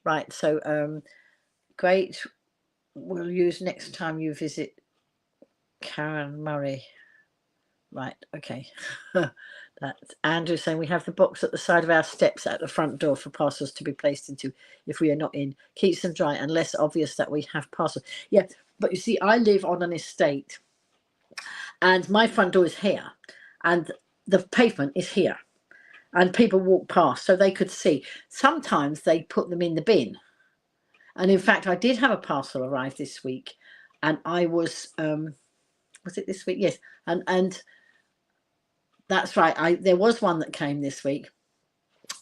Right. So great. We'll use next time you visit Karen Murray. Right. Okay. That's Andrew saying we have the box at the side of our steps at the front door for parcels to be placed into if we are not in. Keeps them dry and less obvious that we have parcels. Yeah, but you see, I live on an estate and my front door is here and the pavement is here and people walk past so they could see. Sometimes they put them in the bin. And in fact, I did have a parcel arrive this week and I was it this week? Yes. And that's right. There was one that came this week,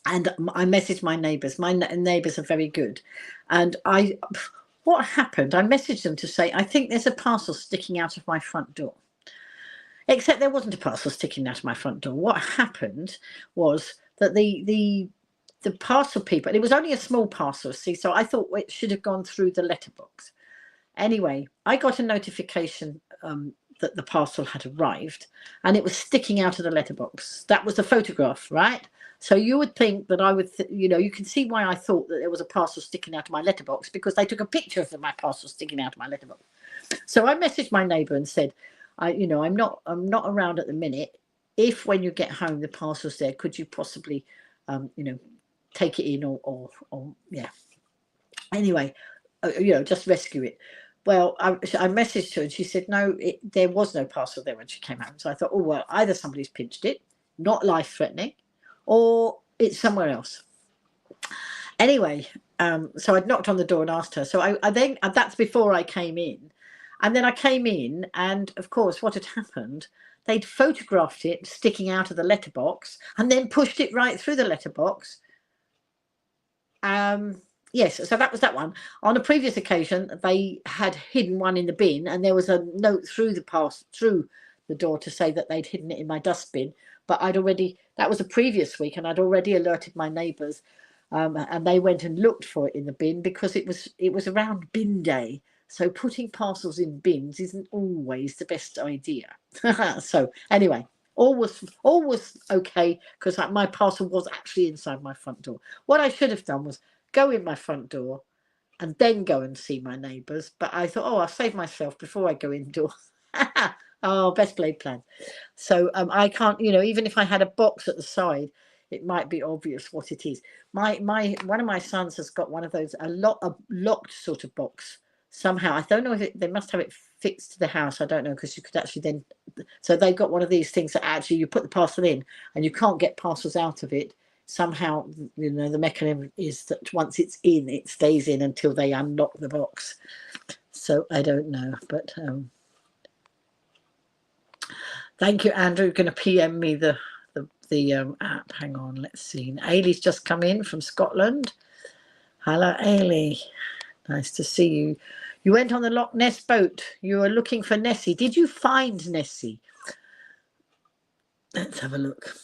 and I messaged my neighbours. My neighbours are very good, and what happened? I messaged them to say I think there's a parcel sticking out of my front door. Except there wasn't a parcel sticking out of my front door. What happened was that the parcel people. It was only a small parcel, see. So I thought it should have gone through the letterbox. Anyway, I got a notification that the parcel had arrived and it was sticking out of the letterbox. That was the photograph, right? So you would think that I would, you can see why I thought that there was a parcel sticking out of my letterbox because they took a picture of my parcel sticking out of my letterbox. So I messaged my neighbour and said, I'm not around at the minute. If when you get home the parcel's there, could you possibly, take it in or yeah. Anyway, just rescue it. Well, I messaged her and she said, no, there was no parcel there when she came home. So I thought, oh, well, either somebody's pinched it, not life-threatening, or it's somewhere else. Anyway, so I'd knocked on the door and asked her. So I then, that's before I came in. And then I came in and, of course, what had happened, they'd photographed it sticking out of the letterbox and then pushed it right through the letterbox. Yes, so that was that one. On a previous occasion, they had hidden one in the bin and there was a note through the door to say that they'd hidden it in my dustbin. But that was a previous week and I'd already alerted my neighbours and they went and looked for it in the bin because it was around bin day. So putting parcels in bins isn't always the best idea. So anyway, all was okay because my parcel was actually inside my front door. What I should have done was go in my front door and then go and see my neighbours. But I thought, I'll save myself before I go indoors. Oh, best laid plan. So I can't, even if I had a box at the side, it might be obvious what it is. One of my sons has got one of those, a locked sort of box somehow. I don't know if they must have it fixed to the house. I don't know, because you could actually then, so they've got one of these things that actually you put the parcel in and you can't get parcels out of it. Somehow, the mechanism is that once it's in, it stays in until they unlock the box. So I don't know, but thank you, Andrew. You're going to PM me the app. Hang on, let's see. Ailey's just come in from Scotland. Hello, Ailey. Nice to see you. You went on the Loch Ness boat. You were looking for Nessie. Did you find Nessie? Let's have a look.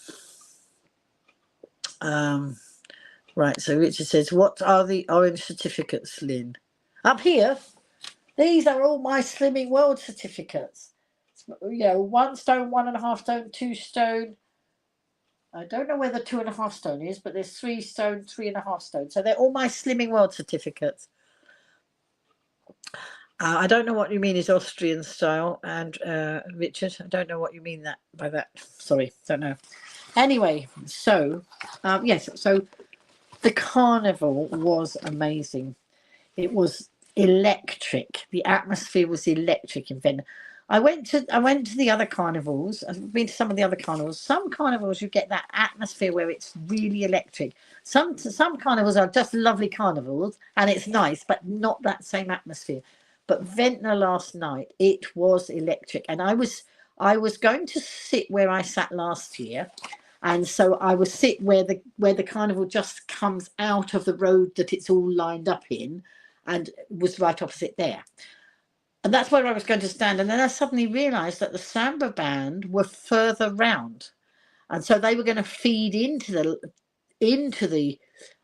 Right, so Richard says, what are the orange certificates, Lynn? Up here, these are all my Slimming World certificates. 1 stone, 1.5 stone, 2 stone. I don't know where the 2.5 stone is, but there's 3 stone, 3.5 stone. So they're all my Slimming World certificates. I don't know what you mean is Austrian style, and Richard, I don't know what you mean by that. Sorry, don't know. Anyway, so yes, so the carnival was amazing. It was electric. The atmosphere was electric in Vienna. I went to the other carnivals. I've been to some of the other carnivals. Some carnivals you get that atmosphere where it's really electric. Some carnivals are just lovely carnivals and it's nice, but not that same atmosphere. But Ventnor last night, it was electric, and I was going to sit where I sat last year, and so I was sit where the carnival just comes out of the road that it's all lined up in, and was right opposite there. And that's where I was going to stand. And then I suddenly realised that the samba band were further round, and so they were going to feed into into the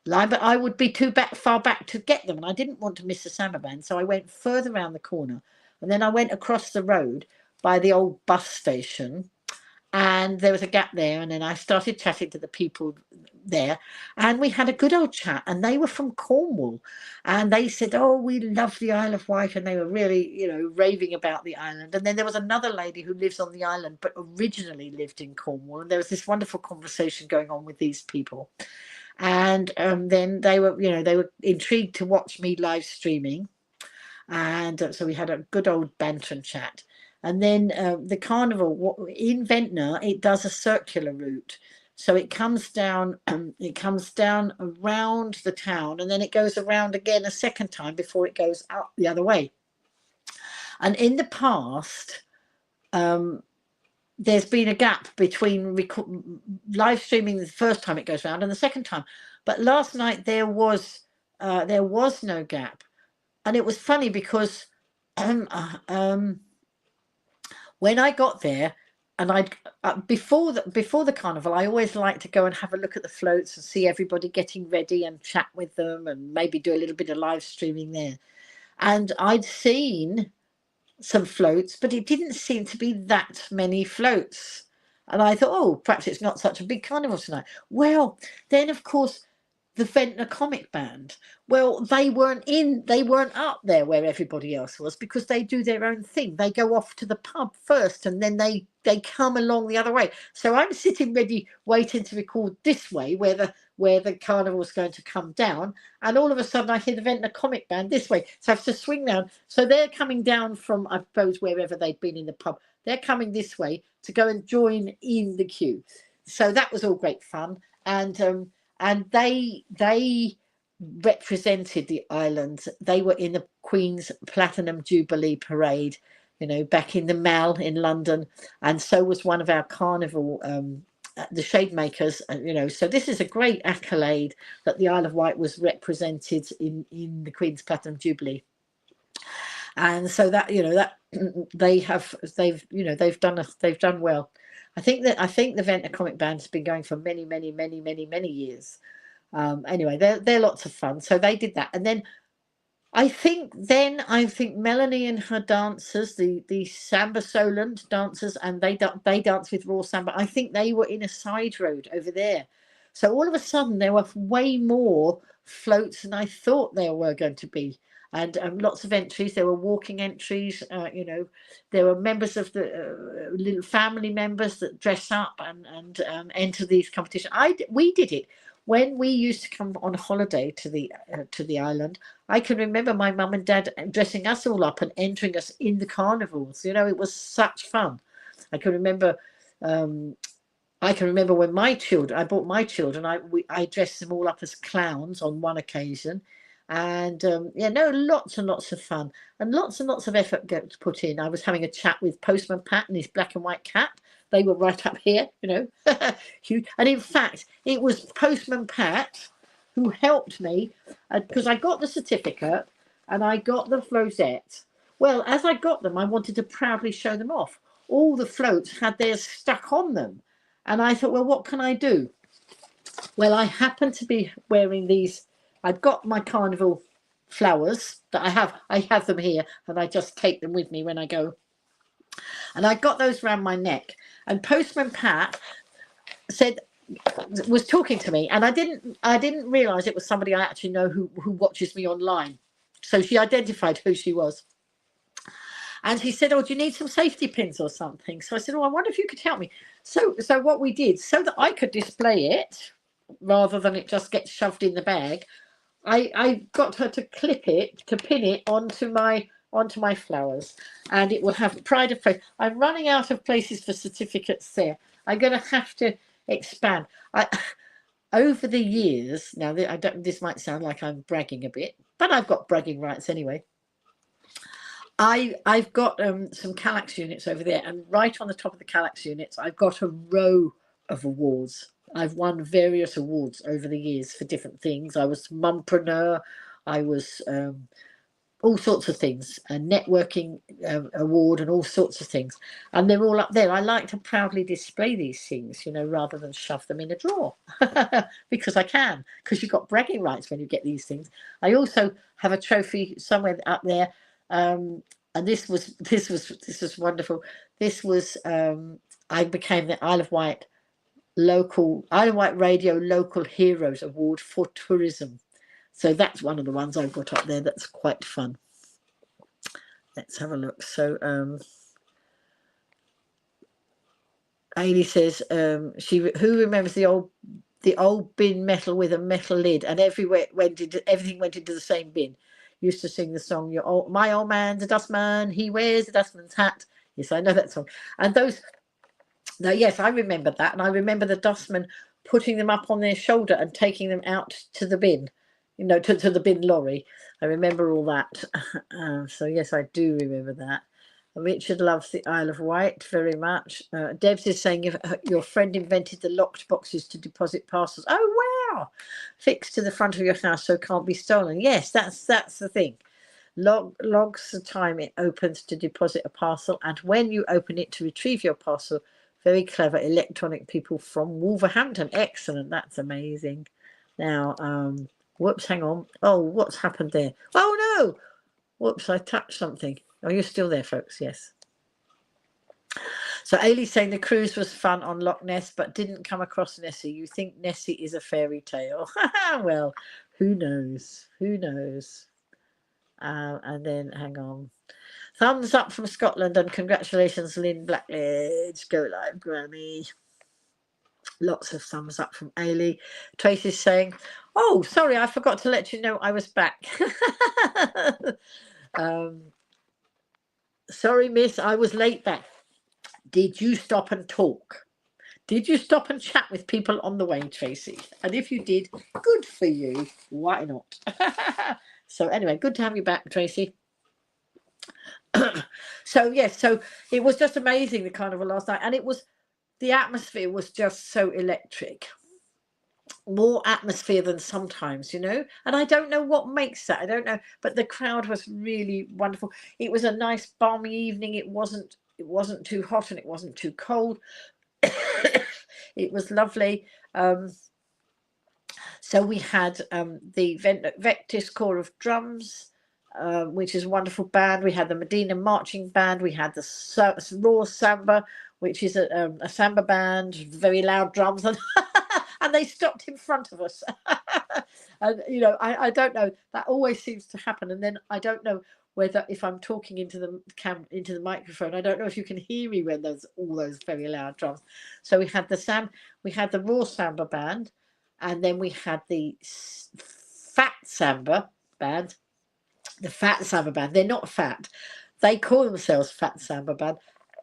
line, but I would be too far back to get them, and I didn't want to miss the samba band, so I went further around the corner, and then I went across the road by the old bus station, and there was a gap there, and then I started chatting to the people there, and we had a good old chat, and they were from Cornwall, and they said, oh, we love the Isle of Wight, and they were really, you know, raving about the island. And then there was another lady who lives on the island but originally lived in Cornwall, and there was this wonderful conversation going on with these people. And then they were, you know, they were intrigued to watch me live streaming, and so we had a good old banter and chat. And then the carnival in Ventnor, it does a circular route. So it comes down around the town, and then it goes around again a second time before it goes up the other way. And in the past, there's been a gap between live streaming the first time it goes around and the second time. But last night there was no gap, and it was funny because when I got there, and before the carnival, I always like to go and have a look at the floats and see everybody getting ready and chat with them, and maybe do a little bit of live streaming there. And I'd seen some floats, but it didn't seem to be that many floats. And I thought, oh, perhaps it's not such a big carnival tonight. Well, then of course the Ventnor Comic Band, well, they weren't up there where everybody else was, because they do their own thing. They go off to the pub first, and then they come along the other way. So I'm sitting ready, waiting to record this way, where the carnival's going to come down, and all of a sudden I hear the Ventnor Comic Band this way. So I have to swing round. So they're coming down from, I suppose, wherever they'd been in the pub. They're coming this way to go and join in the queue. So that was all great fun. And they represented the island. They were in the Queen's Platinum Jubilee Parade, you know, back in the Mall in London, and so was one of our carnival, the Shade Makers, you know. So this is a great accolade that the Isle of Wight was represented in the Queen's Platinum Jubilee. And so that, you know, that they've done well. I think the Ventnor Comic Band has been going for many years. Anyway, they're lots of fun. So they did that, and then I think Melanie and her dancers, the Samba Solent dancers, and they dance with raw samba. I think they were in a side road over there. So all of a sudden there were way more floats than I thought there were going to be. And lots of entries. There were walking entries. You know, there were members of the little family members that dress up and enter these competitions. We did it when we used to come on holiday to the island. I can remember my mum and dad dressing us all up and entering us in the carnivals. You know, it was such fun. I can remember. When I bought my children. I dressed them all up as clowns on one occasion. And lots and lots of fun, and lots of effort gets put in. I was having a chat with Postman Pat and his black and white cat. They were right up here, you know, huge. And in fact, it was Postman Pat who helped me, because I got the certificate and I got the floatette. Well, as I got them, I wanted to proudly show them off. All the floats had theirs stuck on them, and I thought, well, what can I do? Well, I happened to be wearing these. I've got my carnival flowers that I have them here, and I just take them with me when I go. And I got those around my neck. And Postman Pat was talking to me, and I didn't realise it was somebody I actually know who watches me online. So she identified who she was. And she said, oh, do you need some safety pins or something? So I said, oh, I wonder if you could help me. So what we did, so that I could display it rather than it just gets shoved in the bag, I got her to pin it onto my flowers, and it will have pride of place. I'm running out of places for certificates there. I'm going to have to expand. Over the years, now this might sound like I'm bragging a bit, but I've got bragging rights anyway. I've got some Kallax units over there, and right on the top of the Kallax units, I've got a row of awards. I've won various awards over the years for different things. I was mumpreneur. I was all sorts of things, a networking award and all sorts of things, and they're all up there. I like to proudly display these things, you know, rather than shove them in a drawer because I can, because you've got bragging rights when you get these things. I also have a trophy somewhere up there, and this was wonderful. This was I became the Isle of Wight Radio Local Heroes Award for Tourism. So that's one of the ones I've got up there. That's quite fun. Let's have a look. So Ailey says who remembers the old bin metal with a metal lid, and everything went into the same bin. Used to sing the song my old man's a dustman, he wears a dustman's hat. Yes, I know that song. And those, now yes, I remember that, and I remember the dustman putting them up on their shoulder and taking them out to the bin, you know, to the bin lorry. I remember all that. So yes, I do remember that. Richard loves the Isle of Wight very much. Debs is saying if your friend invented the locked boxes to deposit parcels. Oh wow! Fixed to the front of your house so can't be stolen. Yes, that's the thing. Logs the time it opens to deposit a parcel, and when you open it to retrieve your parcel. Very clever electronic people from Wolverhampton. Excellent. That's amazing. Now, whoops, hang on. Oh, what's happened there? Oh no! Whoops, I touched something. Oh, you're still there, folks. Yes. So Ailey's saying the cruise was fun on Loch Ness, but didn't come across Nessie. You think Nessie is a fairy tale? Well, who knows? Who knows? And then, hang on. Thumbs up from Scotland and congratulations, Lynn Blackledge. Go live, Granny. Lots of thumbs up from Ailey. Tracy's saying, oh, sorry, I forgot to let you know I was back. Sorry, miss, I was late back. Did you stop and talk? Did you stop and chat with people on the way, Tracy? And if you did, good for you. Why not? So anyway, good to have you back, Tracy. So yes, so it was just amazing, the carnival last night, and the atmosphere was just so electric, more atmosphere than sometimes, you know, and I don't know what makes that. I don't know, but the crowd was really wonderful. It was a nice balmy evening. It wasn't too hot and it wasn't too cold. It was lovely. So we had the Vectis Corps of Drums, which is a wonderful band. We had the Medina Marching Band. We had the Raw Samba, which is a samba band, very loud drums, and and they stopped in front of us. And you know, I don't know. That always seems to happen. And then I don't know whether if I'm talking into the microphone, I don't know if you can hear me when there's all those very loud drums. So we had the Raw Samba Band, and then we had the Fat Samba Band. The Fat Samba Band. They're not fat. They call themselves Fat Samba Band.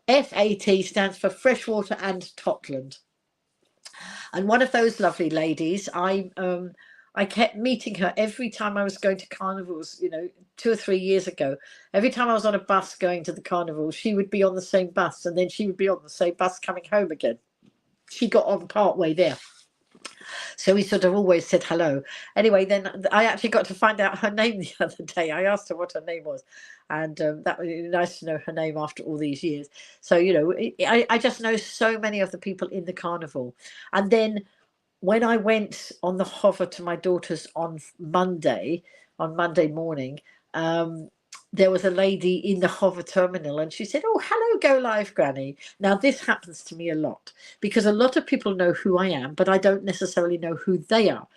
FAT stands for Freshwater and Totland. And one of those lovely ladies, I kept meeting her every time I was going to carnivals, you know, 2 or 3 years ago. Every time I was on a bus going to the carnival, she would be on the same bus, and then she would be on the same bus coming home again. She got on part way there. So we sort of always said hello. Anyway, then I actually got to find out her name the other day. I asked her what her name was, and that was nice to know her name after all these years. So, you know, I just know so many of the people in the carnival. And then when I went on the hover to my daughter's on Monday morning, there was a lady in the hover terminal, and she said, oh, hello, Go Live Granny. Now, this happens to me a lot because a lot of people know who I am, but I don't necessarily know who they are.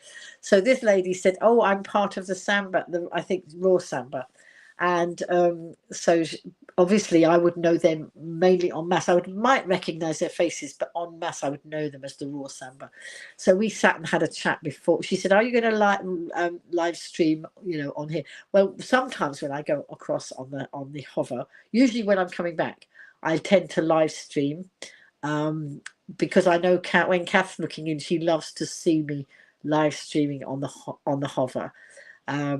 So this lady said, oh, I'm part of the Samba, I think Raw Samba. And so obviously I would know them mainly en masse. I might recognize their faces, but en masse I would know them as the Raw Samba. So we sat and had a chat before. She said, are you going to live stream, you know, on here? Well, sometimes when I go across on the hover, usually when I'm coming back, I tend to live stream because I know when Kath's looking in, she loves to see me live streaming on the hover.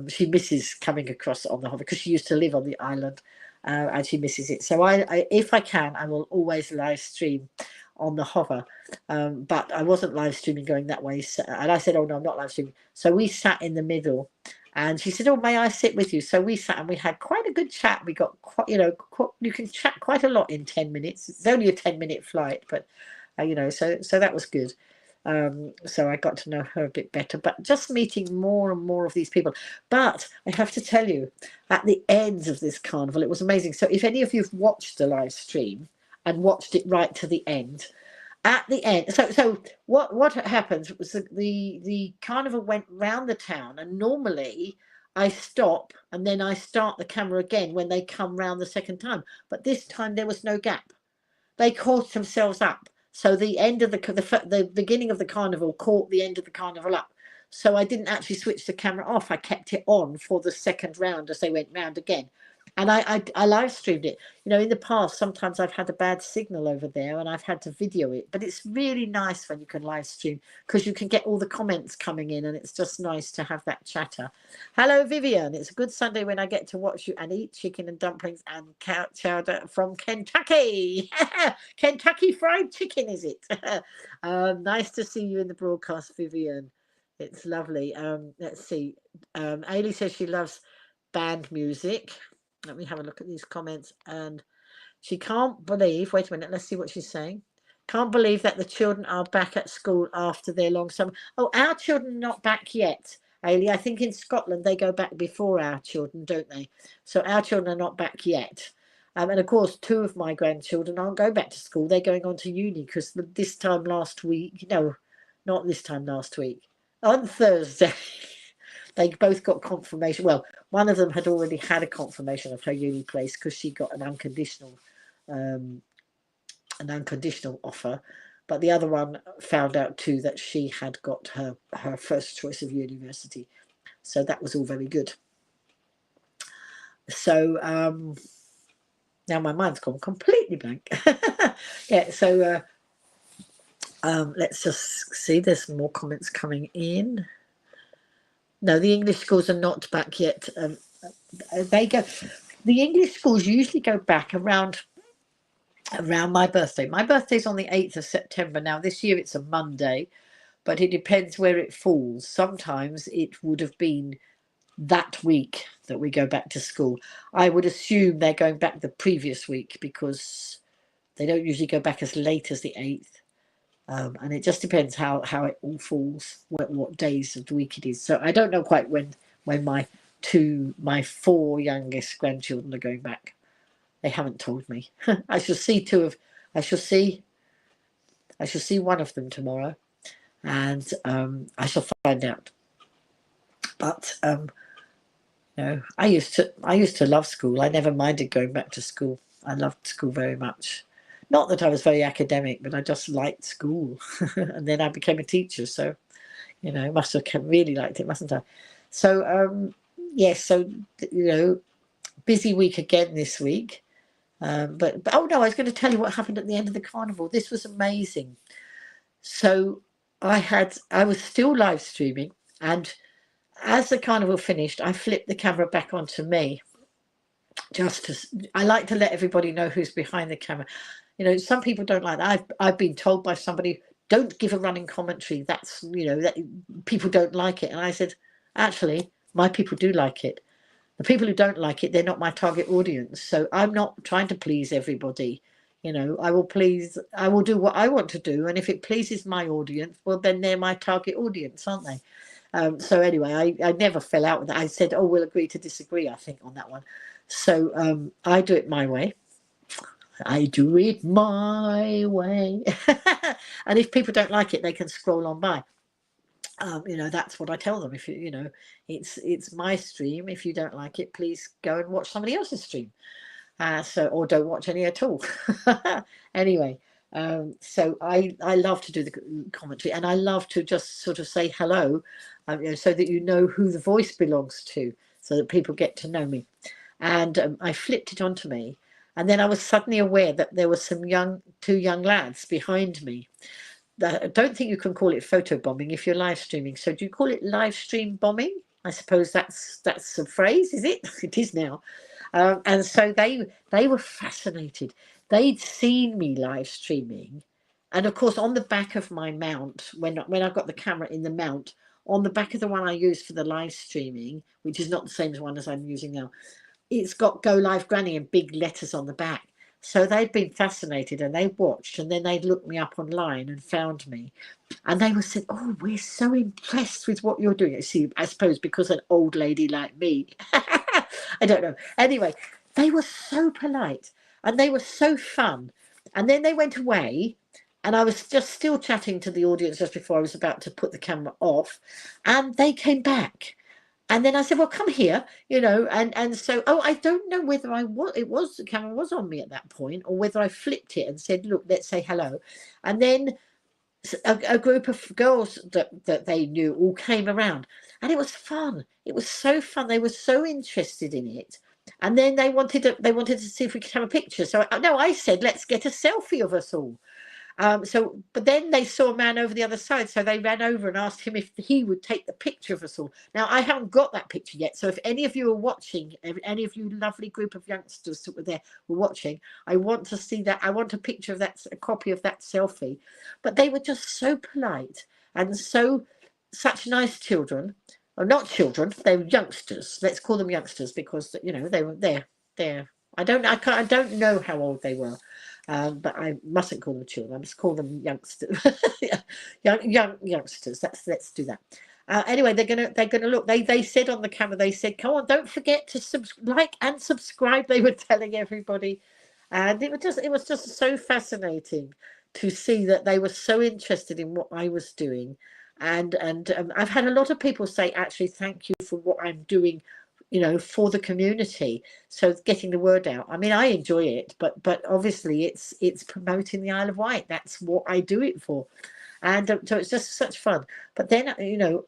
She misses coming across on the hover because she used to live on the island, and she misses it. So I if I can, I will always live stream on the hover. But I wasn't live streaming going that way, and I said, oh no, I'm not live streaming. So we sat in the middle And she said, "Oh, may I sit with you?" So we sat and we had quite a good chat. We got quite, you can chat quite a lot in 10 minutes. It's only a 10-minute flight, but so that was good. So I got to know her a bit better, but just meeting more and more of these people. But I have to tell you, at the end of this carnival, it was amazing. So if any of you've watched the live stream and watched it right to the end, at the end, so what happens was the carnival went round the town, and normally I stop and then I start the camera again when they come round the second time, but this time there was no gap. They caught themselves up, so the end of the beginning of the carnival caught the end of the carnival up. So I didn't actually switch the camera off. I kept it on for the second round as they went round again. And I live streamed it. In the past, sometimes I've had a bad signal over there and I've had to video it. But it's really nice when you can live stream, because you can get all the comments coming in, and it's just nice to have that chatter. Hello, Vivian. It's a good Sunday when I get to watch you and eat chicken and dumplings and cow chowder from Kentucky. Kentucky Fried Chicken, is it? Nice to see you in the broadcast, Vivian. It's lovely. Let's see. Ailey says she loves band music. Let me have a look at these comments. And she can't believe, wait a minute, let's see what she's saying. Can't believe that the children are back at school after their long summer. Oh, our children are not back yet, Ailey. I think in Scotland they go back before our children, don't they? So our children are not back yet. And of course, 2 of my grandchildren aren't going back to school. They're going on to uni, because this time last week, no, not this time last week, on Thursday, they both got confirmation. Well, one of them had already had a confirmation of her uni place because she got an unconditional offer, but the other one found out too that she had got her first choice of university. So that was all very good. So now my mind's gone completely blank. Yeah, so let's just see. There's more comments coming in. No, the English schools are not back yet. The English schools usually go back around my birthday. My birthday's on the 8th of September. Now, this year it's a Monday, but it depends where it falls. Sometimes it would have been that week that we go back to school. I would assume they're going back the previous week, because they don't usually go back as late as the 8th. And it just depends how it all falls, what days of the week it is. So I don't know quite when my 4 youngest grandchildren are going back. They haven't told me. I shall see one of them tomorrow, and I shall find out. But I used to love school. I never minded going back to school. I loved school very much. Not that I was very academic, but I just liked school. And then I became a teacher, so must have really liked it, mustn't I? So yes, so busy week again this week. But oh no, I was going to tell you what happened at the end of the carnival. This was amazing. So I was still live streaming, and as the carnival finished, I flipped the camera back onto me. I like to let everybody know who's behind the camera. Some people don't like that. I've been told by somebody, don't give a running commentary. That's that people don't like it. And I said, actually, my people do like it. The people who don't like it, they're not my target audience. So I'm not trying to please everybody. I will do what I want to do. And if it pleases my audience, well, then they're my target audience, aren't they? So anyway, I never fell out with that. I said, oh, we'll agree to disagree, I think, on that one. So I do it my way. I do it my way. And if people don't like it, they can scroll on by. That's what I tell them. If it's my stream. If you don't like it, please go and watch somebody else's stream. Or don't watch any at all. Anyway, so I love to do the commentary, and I love to just sort of say hello, so that you know who the voice belongs to, so that people get to know me. And I flipped it onto me, and then I was suddenly aware that there were two young lads behind me. I don't think you can call it photo bombing if you're live streaming. So do you call it live stream bombing? I suppose that's a phrase, is it? It is now. And so they were fascinated. They'd seen me live streaming, and of course on the back of my mount, when I got the camera in the mount, on the back of the one I used for the live streaming, which is not the same as one as I'm using now, it's got Go Live Granny in big letters on the back. So they'd been fascinated and they watched, and then they'd looked me up online and found me. And they were saying, oh, we're so impressed with what you're doing. You see, I suppose because an old lady like me, I don't know. Anyway, they were so polite and they were so fun. And then they went away, and I was just still chatting to the audience just before I was about to put the camera off, and they came back. And then I said, well, come here, you know, and so, oh, I don't know whether the camera was on me at that point, or whether I flipped it and said, look, let's say hello. And then a group of girls that they knew all came around, and it was fun. It was so fun. They were so interested in it. And then they wanted to see if we could have a picture. So I said, let's get a selfie of us all. But then they saw a man over the other side, so they ran over and asked him if he would take the picture of us all. Now, I haven't got that picture yet, so if any of you are watching, any of you lovely group of youngsters that were watching, I want to see that. I want a picture of that, a copy of that selfie. But they were just so polite and such nice children. Or not children, they were youngsters. Let's call them youngsters, because you know they were there. I don't know how old they were. But I mustn't call them children. I must call them youngsters. young youngsters. Let's do that. Anyway, they're gonna look. They said on the camera. They said, "Come on, don't forget to like and subscribe." They were telling everybody, and it was just so fascinating to see that they were so interested in what I was doing, and I've had a lot of people say, actually, thank you for what I'm doing, you know, for the community. So getting the word out. I mean, I enjoy it, but obviously it's promoting the Isle of Wight. That's what I do it for, and so it's just such fun. But then, you know,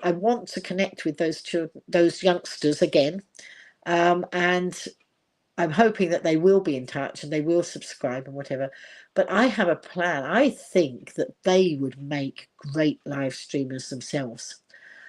I want to connect with those children, those youngsters again, and I'm hoping that they will be in touch and they will subscribe and whatever. But I have a plan. I think that they would make great live streamers themselves.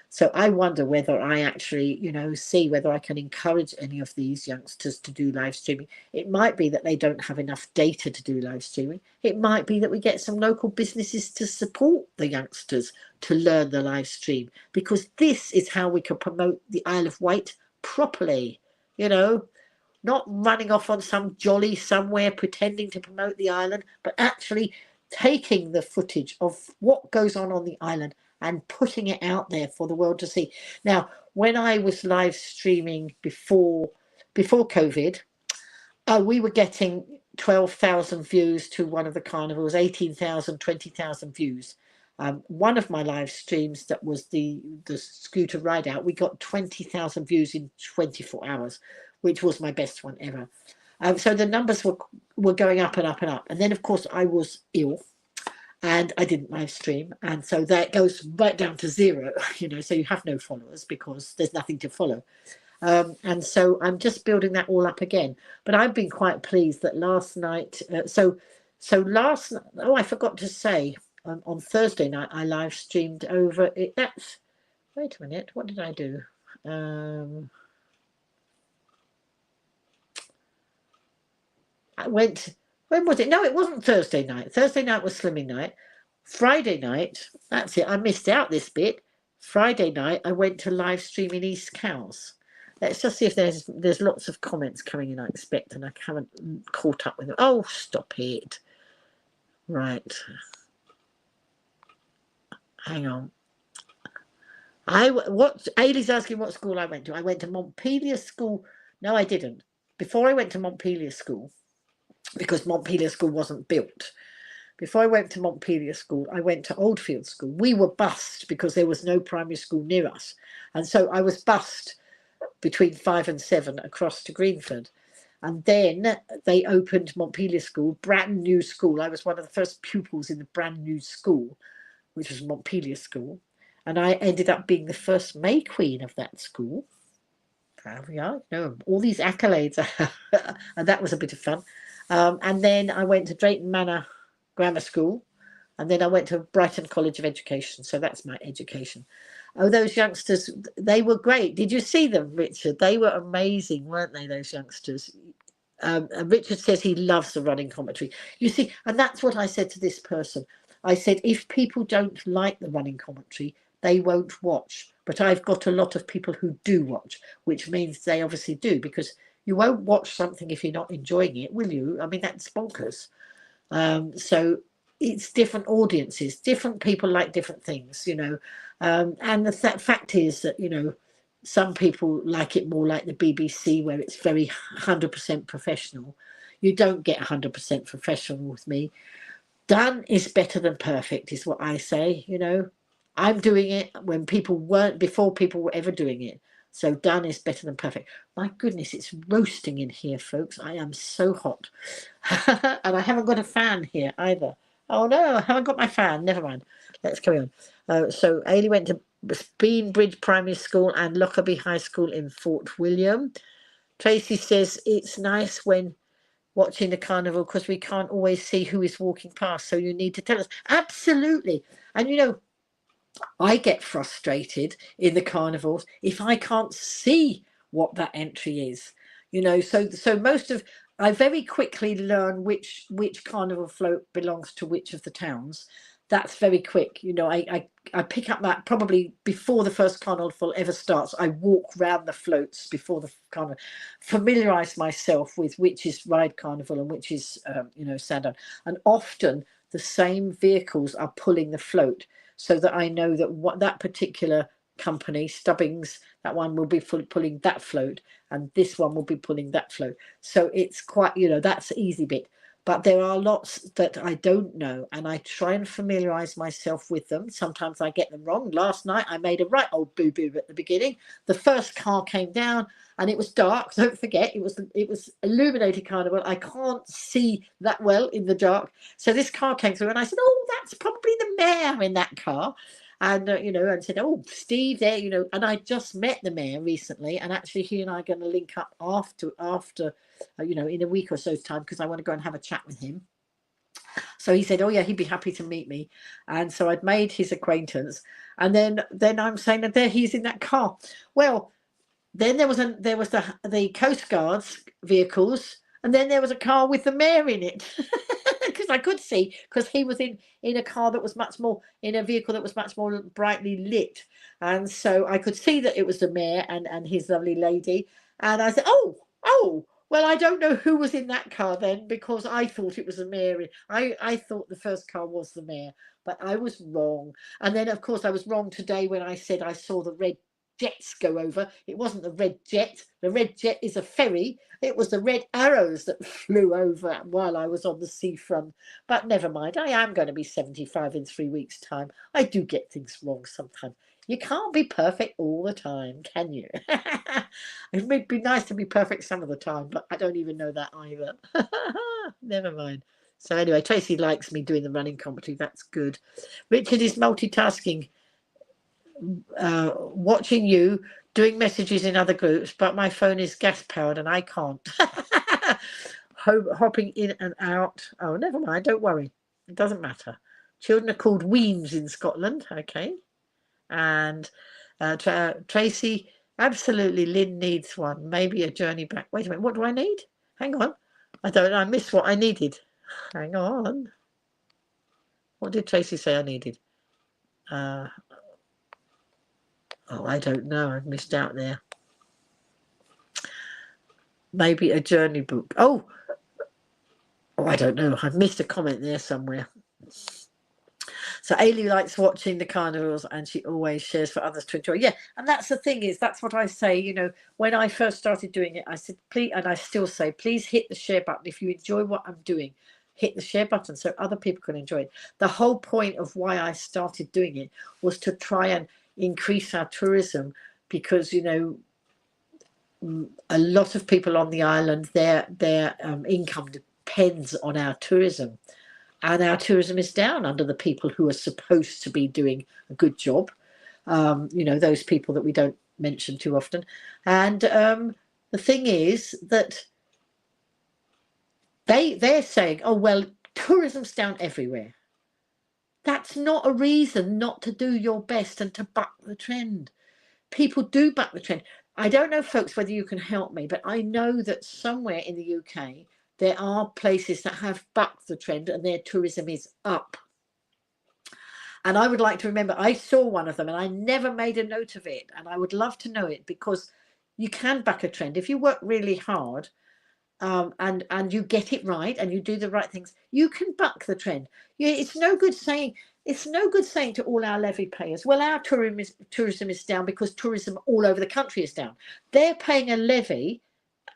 So I wonder whether I actually, you know, see whether I can encourage any of these youngsters to do live streaming. It might be that they don't have enough data to do live streaming. It might be that we get some local businesses to support the youngsters to learn the live stream, because this is how we can promote the Isle of Wight properly, you know, not running off on some jolly somewhere pretending to promote the island, but actually taking the footage of what goes on the island and putting it out there for the world to see. Now, when I was live streaming before COVID, we were getting 12,000 views to one of the carnivals, 18,000, 20,000 views. One of my live streams, that was the scooter ride out, we got 20,000 views in 24 hours, which was my best one ever. So the numbers were going up and up and up. And then, of course, I was ill and I didn't live stream. And so that goes right down to zero, you know, so you have no followers because there's nothing to follow. And so I'm just building that all up again. But I've been quite pleased that last night, last night, I forgot to say, on Thursday night, I live streamed over it. Wait a minute, what did I do? I went, when was it? No, it wasn't Thursday night. Thursday night was slimming night. Friday night, that's it. I missed out this bit. Friday night, I went to live stream in East Cowes. Let's just see if there's lots of comments coming in, I expect, and I haven't caught up with them. Oh, stop it. Right. Hang on. Ailey's asking what school I went to. I went to Montpelier School. No, I didn't. Before I went to Montpelier School, because Montpelier School wasn't built. Before I went to Montpelier School, I went to Oldfield School. We were bused because there was no primary school near us. And so I was bused between 5 and 7 across to Greenford. And then they opened Montpelier School, brand new school. I was one of the first pupils in the brand new school, which was Montpelier School. And I ended up being the first May Queen of that school. There we are, you know, all these accolades. And that was a bit of fun. And then I went to Drayton Manor Grammar School, and then I went to Brighton College of Education. So that's my education. Oh, those youngsters, they were great. Did you see them, Richard? They were amazing, weren't they, those youngsters? Richard says he loves the running commentary. You see, and that's what I said to this person. I said, if people don't like the running commentary, they won't watch. But I've got a lot of people who do watch, which means they obviously do, because you won't watch something if you're not enjoying it, will you? I mean, that's bonkers. So it's different audiences, different people like different things, you know. And the fact is that, you know, some people like it more like the BBC, where it's very 100% professional. You don't get 100% professional with me. Done is better than perfect, is what I say, you know. I'm doing it when people weren't, before people were ever doing it. So done is better than perfect. My goodness, it's roasting in here, folks. I am so hot. And I haven't got a fan here either. Oh no, I haven't got my fan. Never mind. Let's carry on. So Ailey went to Beanbridge Primary School and Lockerbie High School in Fort William. Tracy says it's nice when watching the carnival because we can't always see who is walking past, so you need to tell us. Absolutely. And you know, I get frustrated in the carnivals if I can't see what that entry is, you know. So most of, I very quickly learn which carnival float belongs to which of the towns. That's very quick, you know. I pick up that probably before the first carnival ever starts. I walk round the floats before the carnival, familiarise myself with which is Ride Carnival and which is you know, Sandown. And often the same vehicles are pulling the float, so that I know that what that particular company, Stubbings, that one will be pulling that float, and this one will be pulling that float. So it's quite, you know, that's the easy bit. But there are lots that I don't know, and I try and familiarise myself with them. Sometimes I get them wrong. Last night I made a right old boo-boo at the beginning. The first car came down and it was dark. Don't forget, it was illuminated carnival. I can't see that well in the dark. So this car came through and I said, oh, that's probably the mayor in that car. And, you know, and said, oh, Steve there, you know, and I just met the mayor recently, and actually he and I are going to link up after you know, in a week or so's time, because I want to go and have a chat with him. So he said, oh yeah, he'd be happy to meet me. And so I'd made his acquaintance, and then I'm saying that there he's in that car. Well, then there was the Coast Guard's vehicles, and then there was a car with the mayor in it. Because I could see, because he was in a car that was much more, in a vehicle that was much more brightly lit, and so I could see that it was the mayor and his lovely lady. And I said, oh, well, I don't know who was in that car then, because I thought it was the mayor. I thought the first car was the mayor, but I was wrong. And then of course I was wrong today when I said I saw the red jets go over. It wasn't the red jet. The red jet is a ferry. It was the red arrows that flew over while I was on the seafront. But never mind, I am going to be 75 in 3 weeks' time. I do get things wrong sometimes. You can't be perfect all the time, can you? It would be nice to be perfect some of the time, but I don't even know that either. Never mind. So anyway, Tracy likes me doing the running commentary. That's good. Richard is multitasking. Watching you, doing messages in other groups, but my phone is gas powered and I can't. Hopping in and out. Oh, never mind, don't worry, it doesn't matter. Children are called weans in Scotland. Okay. And Tracy, absolutely, Lynn needs one, maybe a journey back. Wait a minute, what do I need? Hang on, I missed what I needed. Hang on, what did Tracy say I needed? Oh, I don't know. I've missed out there. Maybe a journey book. Oh, I don't know. I've missed a comment there somewhere. So Ailey likes watching the carnivals, and she always shares for others to enjoy. Yeah, and that's the thing, is that's what I say. You know, when I first started doing it, I said, please, and I still say, please hit the share button if you enjoy what I'm doing. Hit the share button so other people can enjoy it. The whole point of why I started doing it was to try and increase our tourism, because, you know, a lot of people on the island, their income depends on our tourism, and our tourism is down under the people who are supposed to be doing a good job. You know, those people that we don't mention too often. And the thing is that they're saying, oh well, tourism's down everywhere. That's not a reason not to do your best and to buck the trend. People do buck the trend. I don't know, folks, whether you can help me, but I know that somewhere in the UK there are places that have bucked the trend and their tourism is up. And I would like to remember, I saw one of them and I never made a note of it. And I would love to know it, because you can buck a trend. If you work really hard, and you get it right and you do the right things, you can buck the trend. It's no good saying to all our levy payers, well, our tourism is down because tourism all over the country is down. They're paying a levy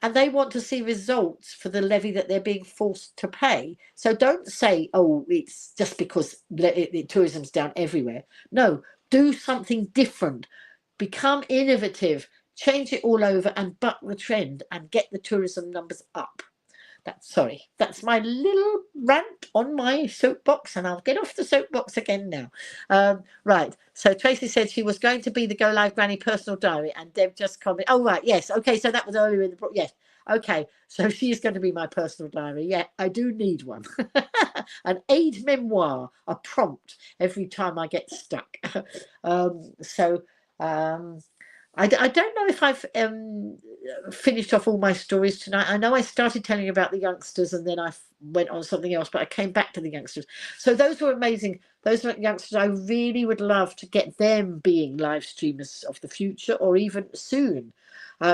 and they want to see results for the levy that they're being forced to pay. So don't say, oh, it's just because tourism's down everywhere. No, do something different. Become innovative. Change it all over and buck the trend and get the tourism numbers up. That's my little rant on my soapbox, and I'll get off the soapbox again now. Right, so Tracy said she was going to be the Go Live Granny personal diary, and Deb just commented, oh right, yes, okay, so that was earlier in the book, yes, okay, so she is going to be my personal diary. Yeah, I do need one. An aid memoir, a prompt every time I get stuck. I don't know if I've finished off all my stories tonight. I know I started telling you about the youngsters and then I went on something else, but I came back to the youngsters. So those were amazing. Those were youngsters. I really would love to get them being live streamers of the future, or even soon.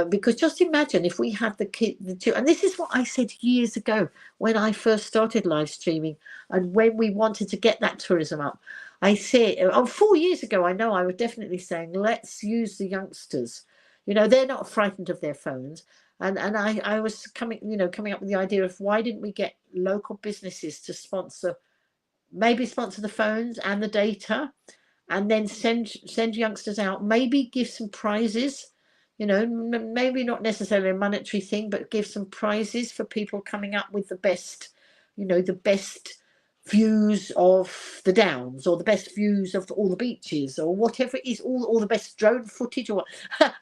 Because just imagine if we had the two, and this is what I said years ago when I first started live streaming and when we wanted to get that tourism up. I said, 4 years ago, I know I was definitely saying, let's use the youngsters. You know, they're not frightened of their phones. And I was coming up with the idea of, why didn't we get local businesses to sponsor the phones and the data, and then send youngsters out, maybe give some prizes, maybe not necessarily a monetary thing, but give some prizes for people coming up with the best views of the downs, or the best views of all the beaches, or whatever it is, all the best drone footage, or what.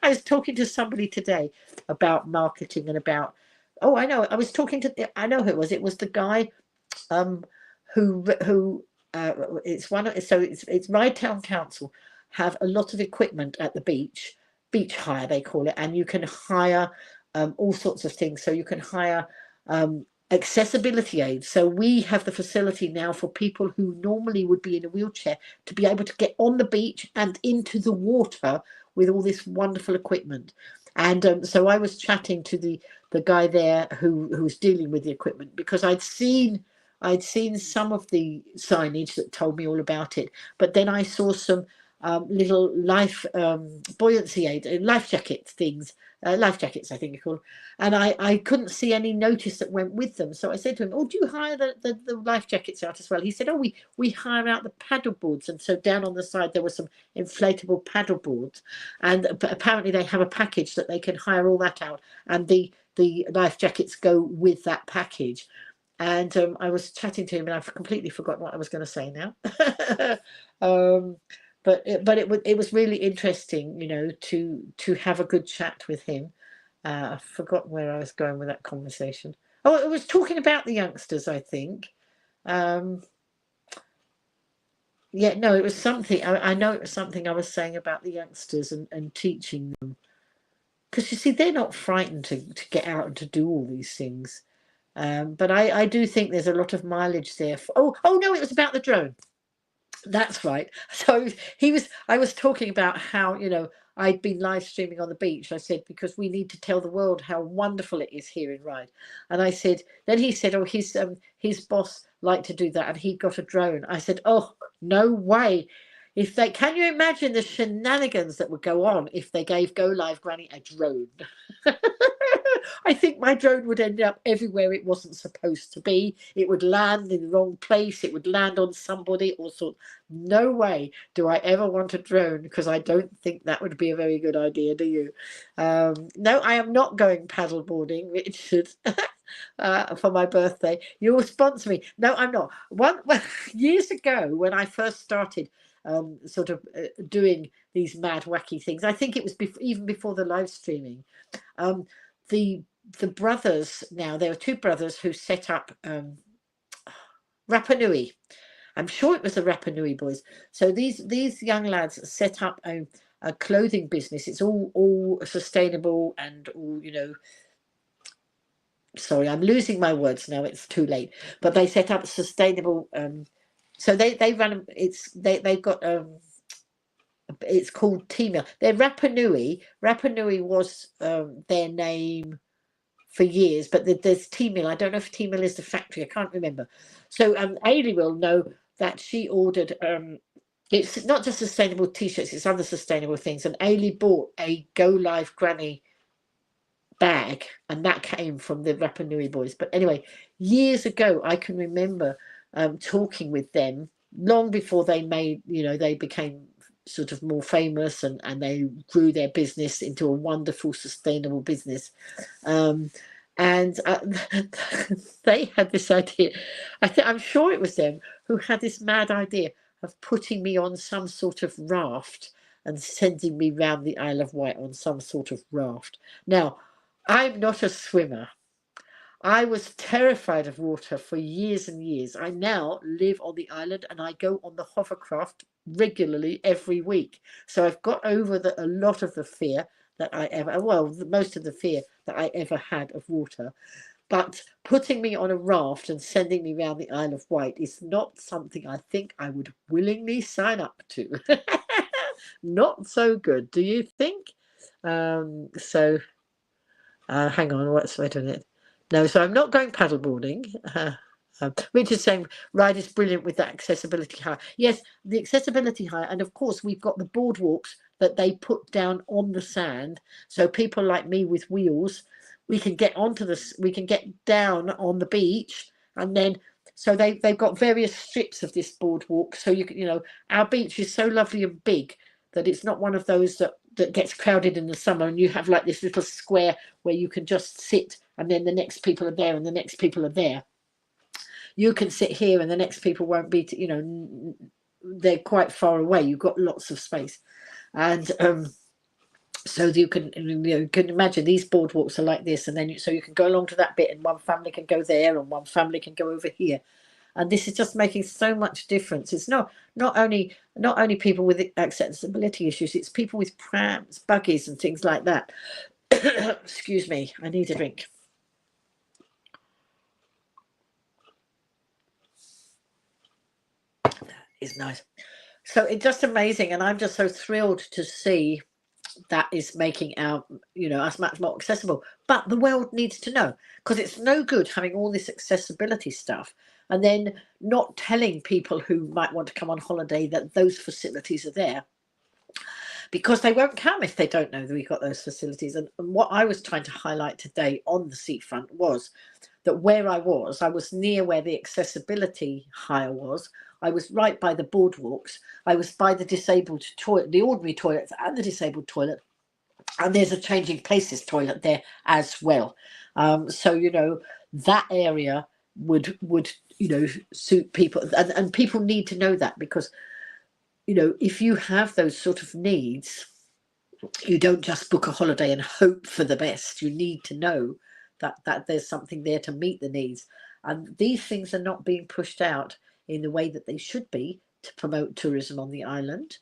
I was talking to somebody today about marketing and about, I know who it was. It was the guy who it's my town council have a lot of equipment at the beach hire, they call it, and you can hire all sorts of things. So you can hire accessibility aids. So we have the facility now for people who normally would be in a wheelchair to be able to get on the beach and into the water with all this wonderful equipment. And so I was chatting to the guy there who was dealing with the equipment, because I'd seen some of the signage that told me all about it, but then I saw some little life buoyancy aid, life jacket things, life jackets I think you call them, and I couldn't see any notice that went with them. So I said to him, oh, do you hire the life jackets out as well? He said, oh, we hire out the paddle boards. And so down on the side there were some inflatable paddle boards, and apparently they have a package that they can hire all that out, and the life jackets go with that package. And I was chatting to him, and I've completely forgotten what I was going to say now. But it was really interesting, to have a good chat with him. I've forgotten where I was going with that conversation. Oh, it was talking about the youngsters, I think. It was something. I know it was something I was saying about the youngsters and teaching them, because you see, they're not frightened to get out and to do all these things. But I do think there's a lot of mileage there. Oh no, it was about the drone. That's right. So I was talking about how, I'd been live streaming on the beach. I said, because we need to tell the world how wonderful it is here in Ryde. And I said, then he said, oh, his boss liked to do that and he got a drone. I said, oh, no way. Can you imagine the shenanigans that would go on if they gave Go Live Granny a drone? I think my drone would end up everywhere it wasn't supposed to be. It would land in the wrong place. It would land on somebody, or sort. No way do I ever want a drone, because I don't think that would be a very good idea. Do you? No, I am not going paddleboarding, Richard, for my birthday. You will sponsor me. No, I'm not. Years ago, when I first started doing these mad, wacky things, I think it was even before the live streaming. The brothers, now there are two brothers who set up Rapa Nui. I'm sure it was the Rapa Nui boys. So these young lads set up a clothing business. It's all sustainable and all, sorry, I'm losing my words now, it's too late. But they set up sustainable So they run. They've got it's called T-Mill. They're Rapa Nui. Rapa Nui was their name for years, but there's T-Mill. I don't know if T-Mill is the factory. I can't remember. So Ailey will know that she ordered. It's not just sustainable T-shirts; it's other sustainable things. And Ailey bought a Go Live Granny bag, and that came from the Rapa Nui boys. But anyway, years ago, I can remember talking with them long before they made. They became sort of more famous, and they grew their business into a wonderful sustainable business. And they had this idea. I'm sure it was them who had this mad idea of putting me on some sort of raft and sending me round the Isle of Wight on some sort of raft. Now, I'm not a swimmer. I was terrified of water for years and years. I now live on the island and I go on the hovercraft regularly every week. So I've got over a lot of the fear that most of the fear that I ever had of water. But putting me on a raft and sending me around the Isle of Wight is not something I think I would willingly sign up to. Not so good, do you think? Hang on, wait a minute. No, so I'm not going paddleboarding. Richard's saying ride is brilliant with that accessibility hire. Yes, the accessibility hire, and of course we've got the boardwalks that they put down on the sand, so people like me with wheels, we can get we can get down on the beach, and then so they've got various strips of this boardwalk. So our beach is so lovely and big that it's not one of those that gets crowded in the summer, and you have like this little square where you can just sit, and then the next people are there, and the next people are there. You can sit here, and the next people won't be. They're quite far away. You've got lots of space, and so you can imagine these boardwalks are like this, and then so you can go along to that bit, and one family can go there, and one family can go over here. And this is just making so much difference. It's not only people with accessibility issues, it's people with prams, buggies and things like that. Excuse me, I need a drink. That is nice. So it's just amazing, and I'm just so thrilled to see that is making us much more accessible. But the world needs to know, because it's no good having all this accessibility stuff and then not telling people who might want to come on holiday that those facilities are there, because they won't come if they don't know that we've got those facilities. And what I was trying to highlight today on the seafront was that where I was near where the accessibility hire was. I was right by the boardwalks. I was by the disabled toilet, the ordinary toilets and the disabled toilet. And there's a changing places toilet there as well. So, that area would suit people. And people need to know that, because, if you have those sort of needs, you don't just book a holiday and hope for the best. You need to know that there's something there to meet the needs. And these things are not being pushed out in the way that they should be to promote tourism on the island.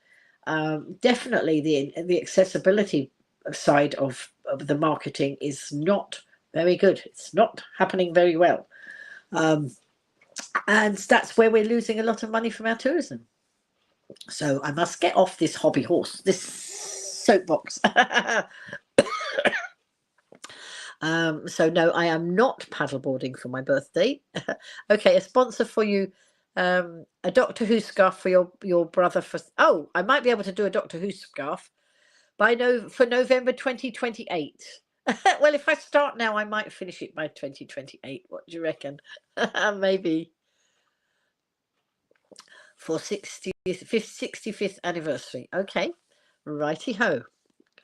Definitely the accessibility side of the marketing is not very good. It's not happening very well. And that's where we're losing a lot of money from our tourism. So I must get off this hobby horse, this soapbox. So no, I am not paddleboarding for my birthday. Okay, a sponsor for you. A Doctor Who scarf for your brother I might be able to do a Doctor Who scarf for November 2028. Well, if I start now, I might finish it by 2028. What do you reckon? Maybe for 65th anniversary. Okay, righty ho.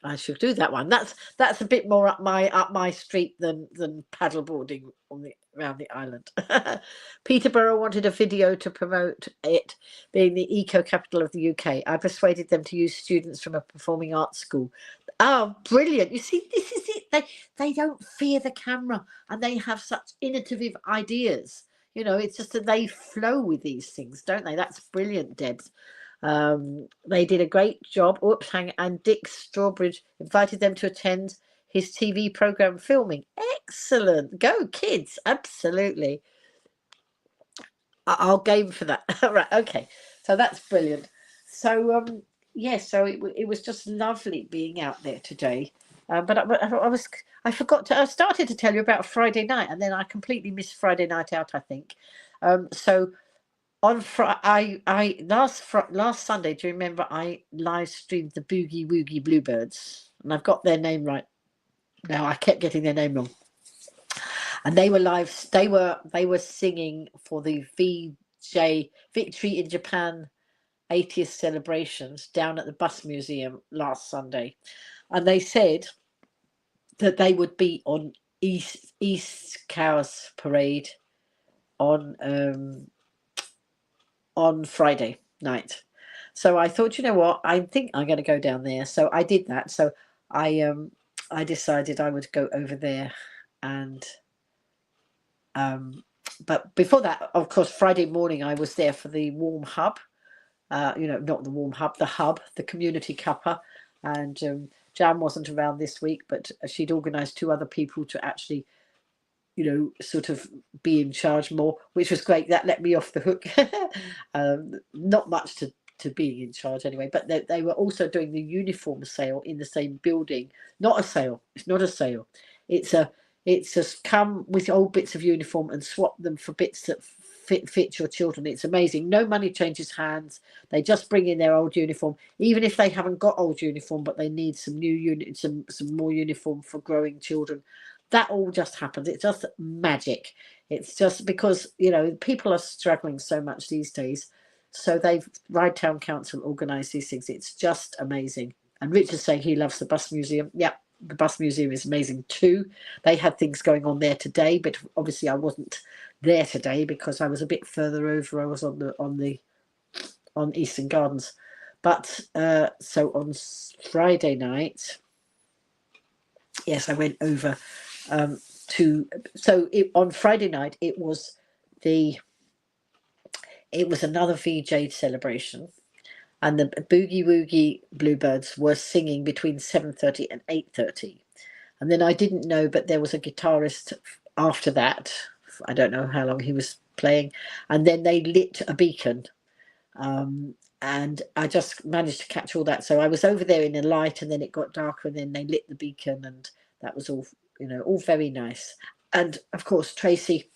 I should do that one. That's a bit more up my street than paddleboarding around the island. Peterborough wanted a video to promote it being the eco capital of the UK. I persuaded them to use students from a performing arts school. Oh, brilliant. You see, this is it. They don't fear the camera, and they have such innovative ideas. It's just that they flow with these things, don't they? That's brilliant, Debs. They did a great job. And Dick Strawbridge invited them to attend his TV program filming. Excellent. Go kids. Absolutely. I'll game for that. Right, okay. So that's brilliant. So yes, so it was just lovely being out there today. I forgot to. I started to tell you about Friday night, and then I completely missed Friday night out, I think. So on last Sunday, do you remember I live streamed the Boogie Woogie Bluebirds, and I've got their name right now. I kept getting their name wrong, and they were live. They were singing for the VJ Victory in Japan 80th celebrations down at the Bus Museum last Sunday, and they said that they would be on East Cowes Parade on Friday night. So I thought, you know what, I think I'm going to go down there. So I did that. So I decided I would go over there, and but before that, of course, Friday morning I was there for the warm hub. Not the warm hub, the hub, the community cuppa, and Jan wasn't around this week, but she'd organised 2 other people to actually, sort of be in charge more, which was great. That let me off the hook. Not much to being in charge anyway, but they were also doing the uniform sale in the same building. Not a sale. It's not a sale. It's just come with old bits of uniform and swap them for bits that fit your children. It's amazing. No money changes hands. They just bring in their old uniform, even if they haven't got old uniform, but they need some new some more uniform for growing children. That all just happens. It's just magic. It's just because people are struggling so much these days. So Ryde Town Council organised these things. It's just amazing. And Richard's saying he loves the Bus Museum. Yeah, the Bus Museum is amazing too. They had things going on there today, but obviously I wasn't there today because I was a bit further over. I was on Eastern Gardens. But so on Friday night, yes, I went over on Friday night it was another VJ celebration, and the Boogie Woogie Bluebirds were singing between 7:30 and 8:30, and then I didn't know, but there was a guitarist after that. I don't know how long he was playing, and then they lit a beacon, and I just managed to catch all that. So I was over there in the light, and then it got darker, and then they lit the beacon, and that was all all very nice. And of course Tracy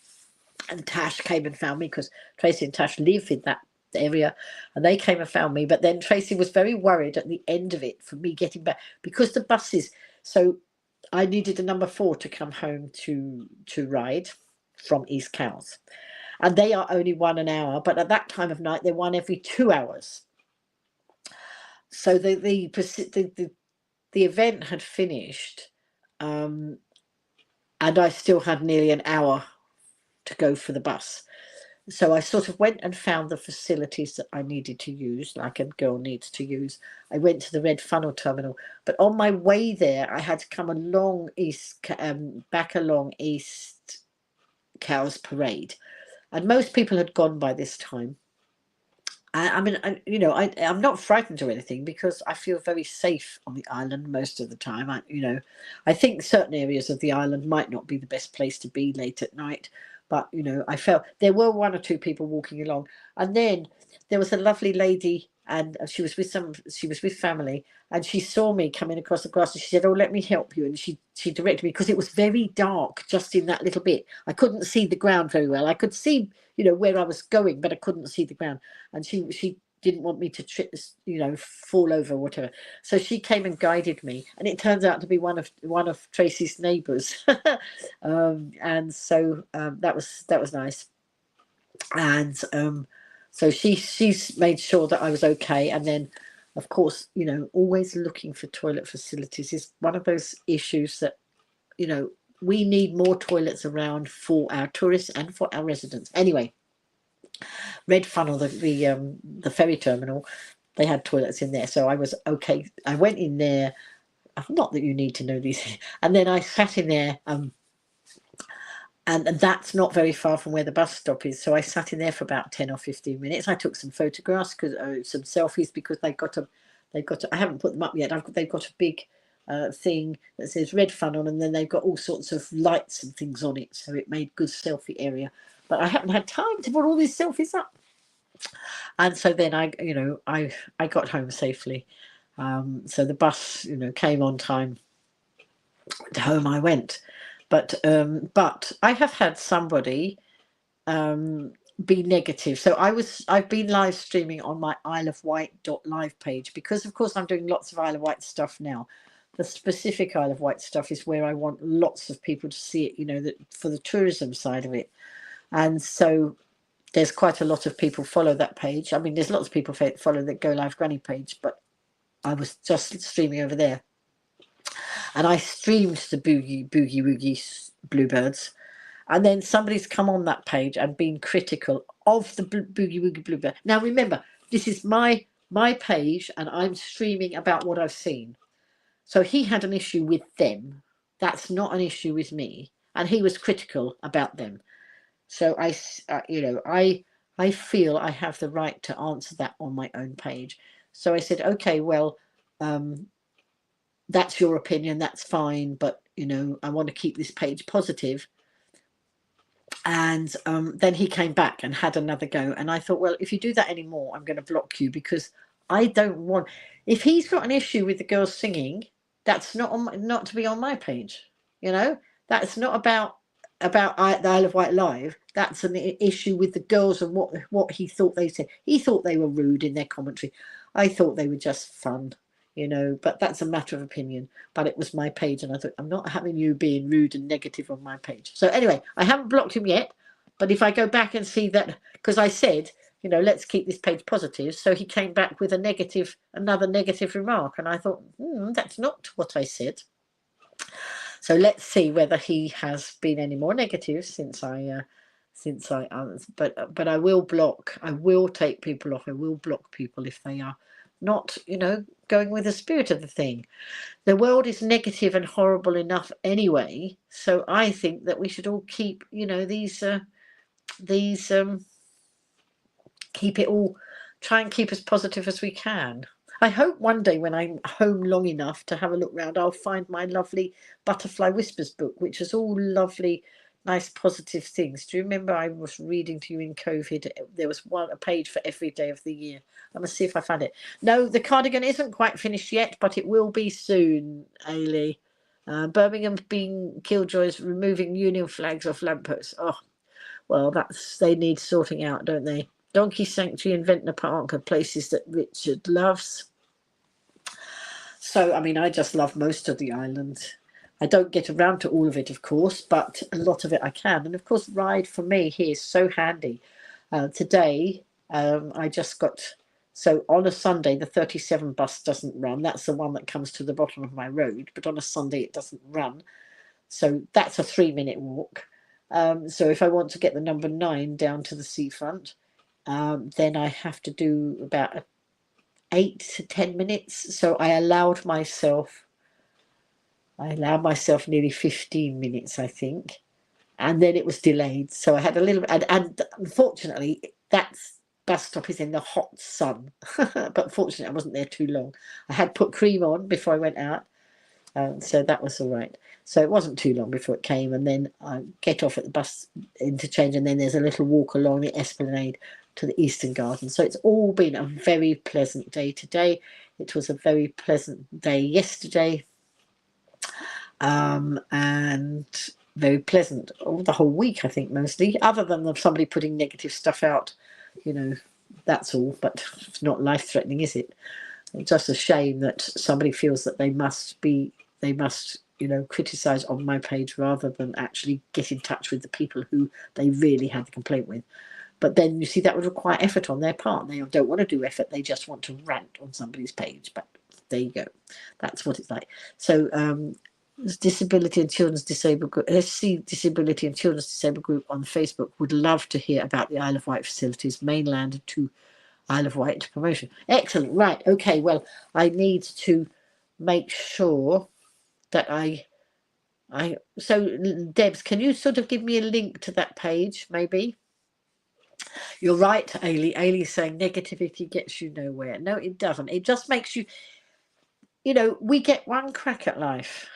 and Tash came and found me, because Tracy and Tash live in that area, and they came and found me. But then Tracy was very worried at the end of it for me getting back, because the buses, so I needed a number 4 to come home to Ryde from East Cowes, and they are only 1 an hour, but at that time of night they're 1 every 2 hours. So the event had finished, and I still had nearly an hour to go for the bus. So I sort of went and found the facilities that I needed to use, like a girl needs to use. I went to the Red Funnel Terminal, but on my way there, I had to come along back along East Cowes Parade, and most people had gone by this time. I'm not frightened or anything, because I feel very safe on the island most of the time. I think certain areas of the island might not be the best place to be late at night, but I felt there were 1 or 2 people walking along, and then there was a lovely lady, and she was with family, and she saw me coming across the grass, and she said, "Oh, let me help you," and she directed me, because it was very dark just in that little bit. I couldn't see the ground very well. I could see where I was going, but I couldn't see the ground, and she didn't want me to trip, fall over or whatever. So she came and guided me, and it turns out to be one of Tracy's neighbours, and so that was nice. And so she's made sure that I was okay. And then, of course, always looking for toilet facilities is one of those issues that we need more toilets around for our tourists and for our residents. Anyway, Red Funnel, the ferry terminal, they had toilets in there, so I was okay. I went in there. Not that you need to know these, and then I sat in there. And that's not very far from where the bus stop is. So I sat in there for about 10 or 15 minutes. I took some photographs, some selfies, because I haven't put them up yet. They've got a big thing that says Red Funnel, and then they've got all sorts of lights and things on it. So it made good selfie area. but I haven't had time to put all these selfies up. And so then I got home safely. So the bus, came on time. To home I went, but I have had somebody be negative. So I've been live streaming on my Isle of Wight .live page, because of course I'm doing lots of Isle of Wight stuff now. The specific Isle of Wight stuff is where I want lots of people to see it, that for the tourism side of it. And so there's quite a lot of people follow that page. I mean, there's lots of people follow the Go Live Granny page, but I was just streaming over there. And I streamed the Boogie Woogie Bluebirds. And then somebody's come on that page and been critical of the Boogie Woogie Bluebird. Now, remember, this is my page, and I'm streaming about what I've seen. So he had an issue with them. That's not an issue with me. And he was critical about them. So I feel I have the right to answer that on my own page. So I said, okay, well, that's your opinion. That's fine. But, I want to keep this page positive. And then he came back and had another go. And I thought, well, if you do that anymore, I'm going to block you, because I don't want. If he's got an issue with the girls singing, that's not to be on my page. That's not about the Isle of Wight Live. That's an issue with the girls and what he thought they said. He thought they were rude in their commentary. I thought they were just fun. But that's a matter of opinion. But it was my page, and I thought, I'm not having you being rude and negative on my page. So anyway, I haven't blocked him yet, but if I go back and see that, because I said, let's keep this page positive, so he came back with another negative remark, and I thought, that's not what I said. So let's see whether he has been any more negative since I but I will block. I will take people off. I will block people if they are not, going with the spirit of the thing. The world is negative and horrible enough anyway, so I think that we should all keep, keep it all, try and keep as positive as we can. I hope one day when I'm home long enough to have a look round, I'll find my lovely Butterfly Whispers book, which is all lovely, nice, positive things. Do you remember I was reading to you in COVID? There was a page for every day of the year. I must see if I find it. No, the cardigan isn't quite finished yet, but it will be soon, Ailey. Birmingham being killjoys removing Union flags off lampposts. Oh, well, they need sorting out, don't they? Donkey Sanctuary and Ventnor Park are places that Richard loves. So, I mean, I just love most of the island. I don't get around to all of it, of course, but a lot of it I can. And, of course, Ride for me here is so handy. Today, I just got... So, on a Sunday, the 37 bus doesn't run. That's the one that comes to the bottom of my road. But on a Sunday, it doesn't run. So, that's a 3-minute walk. So, if I want to get the number 9 down to the seafront, then I have to do about 8 to 10 minutes. So I allowed myself nearly 15 minutes, I think, and then it was delayed. So I had a little, and unfortunately that bus stop is in the hot sun. But fortunately I wasn't there too long. I had put cream on before I went out, so that was all right. So it wasn't too long before it came, and then I get off at the bus interchange, and then there's a little walk along the esplanade to the Eastern Garden. So it's all been a very pleasant day today. It was a very pleasant day yesterday, and very pleasant the whole week, I think, mostly, other than somebody putting negative stuff out, that's all. But it's not life-threatening, is it? It's just a shame that somebody feels that they must criticize on my page rather than actually get in touch with the people who they really had the complaint with. But then, you see, that would require effort on their part. They don't want to do effort. They just want to rant on somebody's page. But there you go. That's what it's like. So Disability and Children's Disabled Group, SC Disability and Children's Disabled Group on Facebook would love to hear about the Isle of Wight facilities, mainland to Isle of Wight promotion. Excellent. Right. Okay. Well, I need to make sure that so Debs, can you sort of give me a link to that page, maybe? You're right, Ailey. Ailey's saying negativity gets you nowhere. No, it doesn't. It just makes you, we get one crack at life.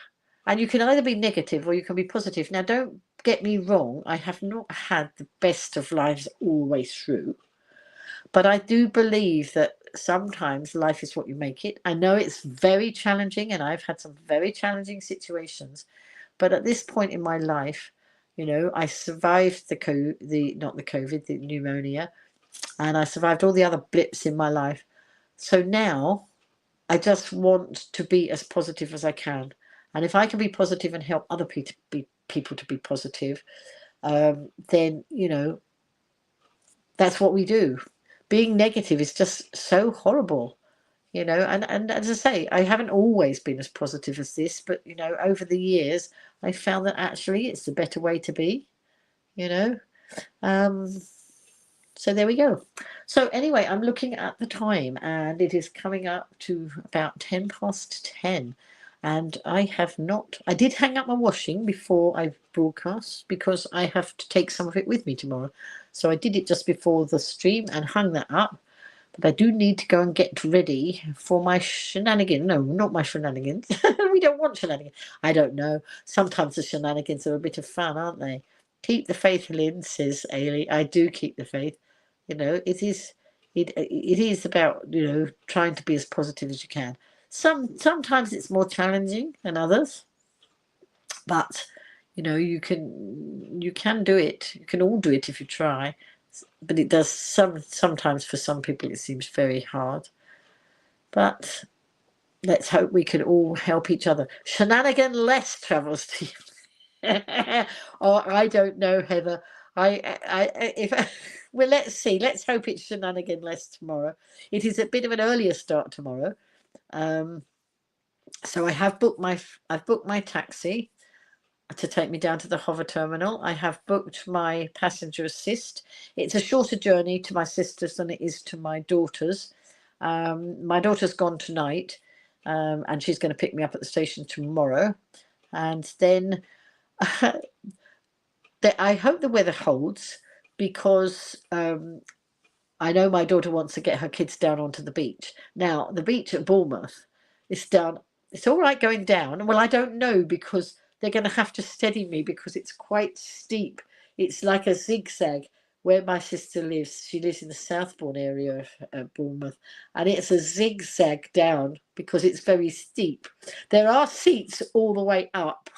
And you can either be negative or you can be positive. Now, don't get me wrong, I have not had the best of lives all the way through, but I do believe that sometimes life is what you make it. I know it's very challenging, and I've had some very challenging situations, but at this point in my life, you know, I survived the pneumonia, and I survived all the other blips in my life. So now I just want to be as positive as I can. And if I can be positive and help other people to be positive, then, you know, that's what we do. Being negative is just so horrible, you know. And as I say, I haven't always been as positive as this, but, you know, over the years, I found that actually it's the better way to be, you know. So there we go. So anyway, I'm looking at the time, and it is coming up to about 10 past 10. And I did hang up my washing before I broadcast, because I have to take some of it with me tomorrow. So I did it just before the stream and hung that up. But I do need to go and get ready for my shenanigans. No, not my shenanigans. We don't want shenanigans. I don't know. Sometimes the shenanigans are a bit of fun, aren't they? Keep the faith, Lynn, says Ailey. I do keep the faith. You know, it is about, you know, trying to be as positive as you can. Sometimes it's more challenging than others, but, you know, you can do it. You can all do it if you try. But it does sometimes for some people it seems very hard. But let's hope we can all help each other. Shenanigan less travels to you. Or I don't know, Heather. Well, let's see. Let's hope it's shenanigan less tomorrow. It is a bit of an earlier start tomorrow. So I've booked my taxi to take me down to the hover terminal. I have booked my passenger assist. It's a shorter journey to my sister's than it is to my daughter's. My daughter's gone tonight, and she's going to pick me up at the station tomorrow. And then I hope the weather holds, because I know my daughter wants to get her kids down onto the beach. Now, the beach at Bournemouth is down. It's all right going down. Well, I don't know, because they're going to have to steady me, because it's quite steep. It's like a zigzag where my sister lives. She lives in the Southbourne area of Bournemouth, and it's a zigzag down because it's very steep. There are seats all the way up.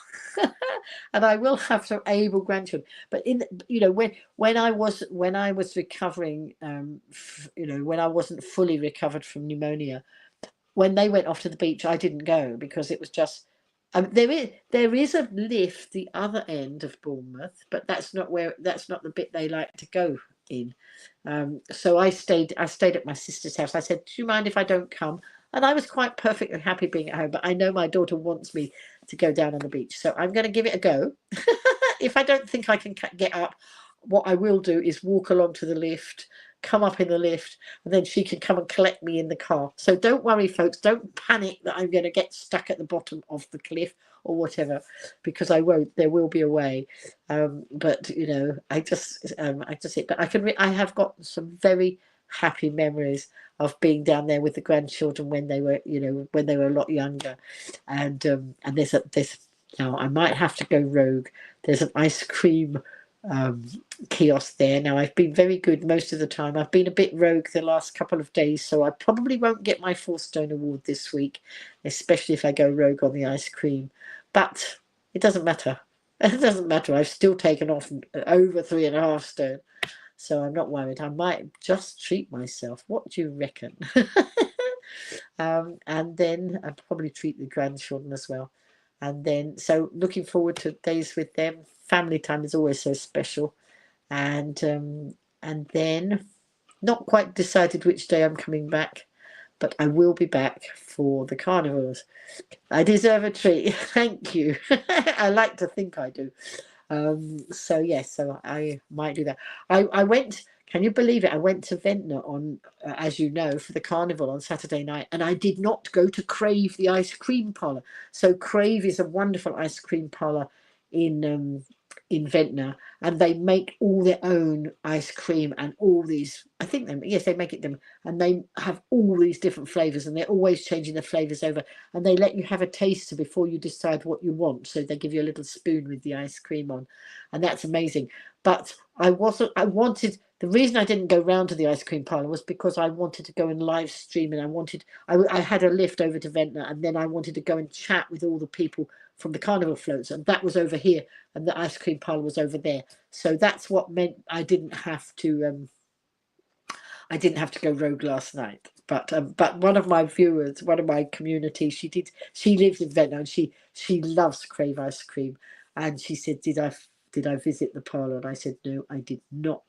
And I will have some able grandchildren, but when I was recovering, when I wasn't fully recovered from pneumonia, when they went off to the beach, I didn't go, because it was just there is a lift the other end of Bournemouth, but that's not the bit they like to go in. So I stayed at my sister's house. I said, do you mind if I don't come? And I was quite perfectly happy being at home, but I know my daughter wants me to go down on the beach, so I'm going to give it a go. If I don't think I can get up, what I will do is walk along to the lift, come up in the lift, and then she can come and collect me in the car. So don't worry, folks. Don't panic that I'm going to get stuck at the bottom of the cliff or whatever, because I won't. There will be a way. But I just but I have got some very happy memories of being down there with the grandchildren when they were a lot younger. And there's now I might have to go rogue. There's an ice cream kiosk there. Now, I've been very good most of the time. I've been a bit rogue the last couple of days, so I probably won't get my 4-stone award this week, especially if I go rogue on the ice cream. But it doesn't matter. It doesn't matter. I've still taken off over 3.5 stone, so I'm not worried. I might just treat myself. What do you reckon? And then I'll probably treat the grandchildren as well. And then, so looking forward to days with them. Family time is always so special. And then, not quite decided which day I'm coming back, but I will be back for the carnivals. I deserve a treat. Thank you. I like to think I do. So yes, so I might do that. I went. Can you believe it? I went to Ventnor on, as you know, for the carnival on Saturday night, and I did not go to Crave, the ice cream parlour. So Crave is a wonderful ice cream parlour in in Ventnor, and they make all their own ice cream and all these, I think they make it them, and they have all these different flavors, and they're always changing the flavors over, and they let you have a taster before you decide what you want. So they give you a little spoon with the ice cream on, and that's amazing. But the reason I didn't go round to the ice cream parlor was because I wanted to go and live stream, and I had a lift over to Ventnor, and then I wanted to go and chat with all the people from the carnival floats, and that was over here, and the ice cream parlor was over there. So that's what meant I didn't have to go rogue last night. But one of my viewers, one of my community, she lives in Ventnor, and she loves Crave ice cream, and she said, did I visit the parlour? And I said, no, I did not.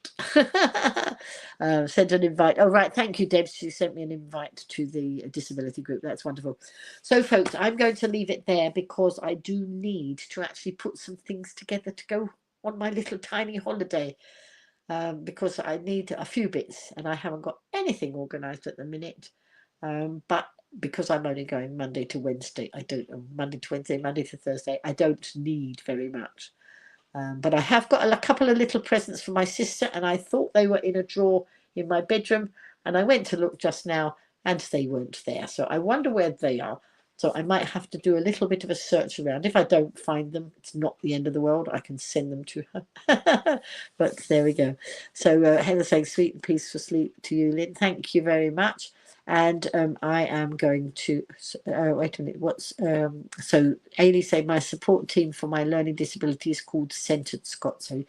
Sent an invite. Oh, right. Thank you, Deb. She sent me an invite to the disability group. That's wonderful. So, folks, I'm going to leave it there because I do need to actually put some things together to go on my little tiny holiday, because I need a few bits and I haven't got anything organised at the minute. But because I'm only going Monday to Wednesday, Monday to Wednesday, Monday to Thursday, I don't need very much. But I have got a couple of little presents for my sister, and I thought they were in a drawer in my bedroom, and I went to look just now and they weren't there. So I wonder where they are. So I might have to do a little bit of a search around. If I don't find them, it's not the end of the world. I can send them to her. But there we go. So Heather saying sweet and peaceful sleep to you, Lynn. Thank you very much. And I am going to wait a minute. So Ailey say my support team for my learning disability is called Centered Scott. So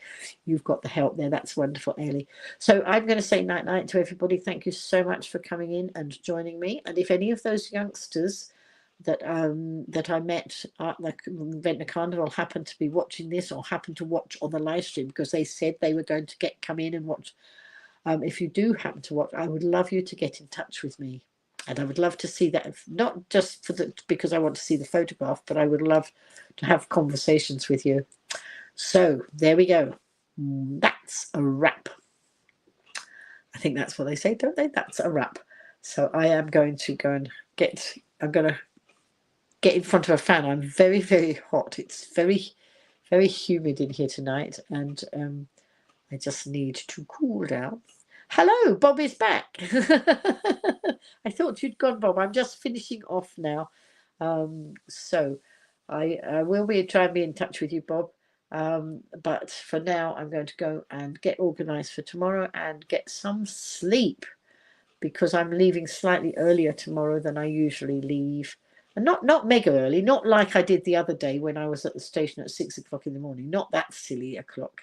you've got the help there. That's wonderful, Ailey. So I'm going to say night night to everybody. Thank you so much for coming in and joining me. And if any of those youngsters that I met at the Ventnor Carnival happen to be watching this, or happen to watch on the live stream, because they said they were going to come in and watch. If you do happen to watch, I would love you to get in touch with me, and I would love to see that, not just because I want to see the photograph, but I would love to have conversations with you. So there we go. That's a wrap. I think that's what they say, don't they? That's a wrap. So I am going to go and I'm going to get in front of a fan. I'm very, very hot. It's very, very humid in here tonight, and I just need to cool down. Hello, Bob is back. I thought you'd gone, Bob. I'm just finishing off now. So I will try and be in touch with you, Bob. But for now, I'm going to go and get organised for tomorrow and get some sleep, because I'm leaving slightly earlier tomorrow than I usually leave. And not mega early, not like I did the other day when I was at the station at 6 o'clock in the morning. Not that silly o'clock.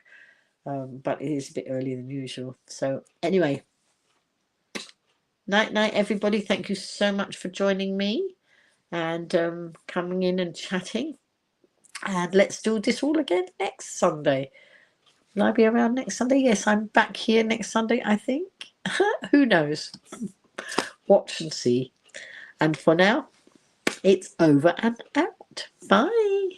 But it is a bit earlier than usual. So anyway, night night everybody. Thank you so much for joining me and coming in and chatting, and let's do this all again next Sunday. Will I be around next Sunday? Yes, I'm back here next Sunday, I think. Who knows? Watch and see. And for now, it's over and out. Bye.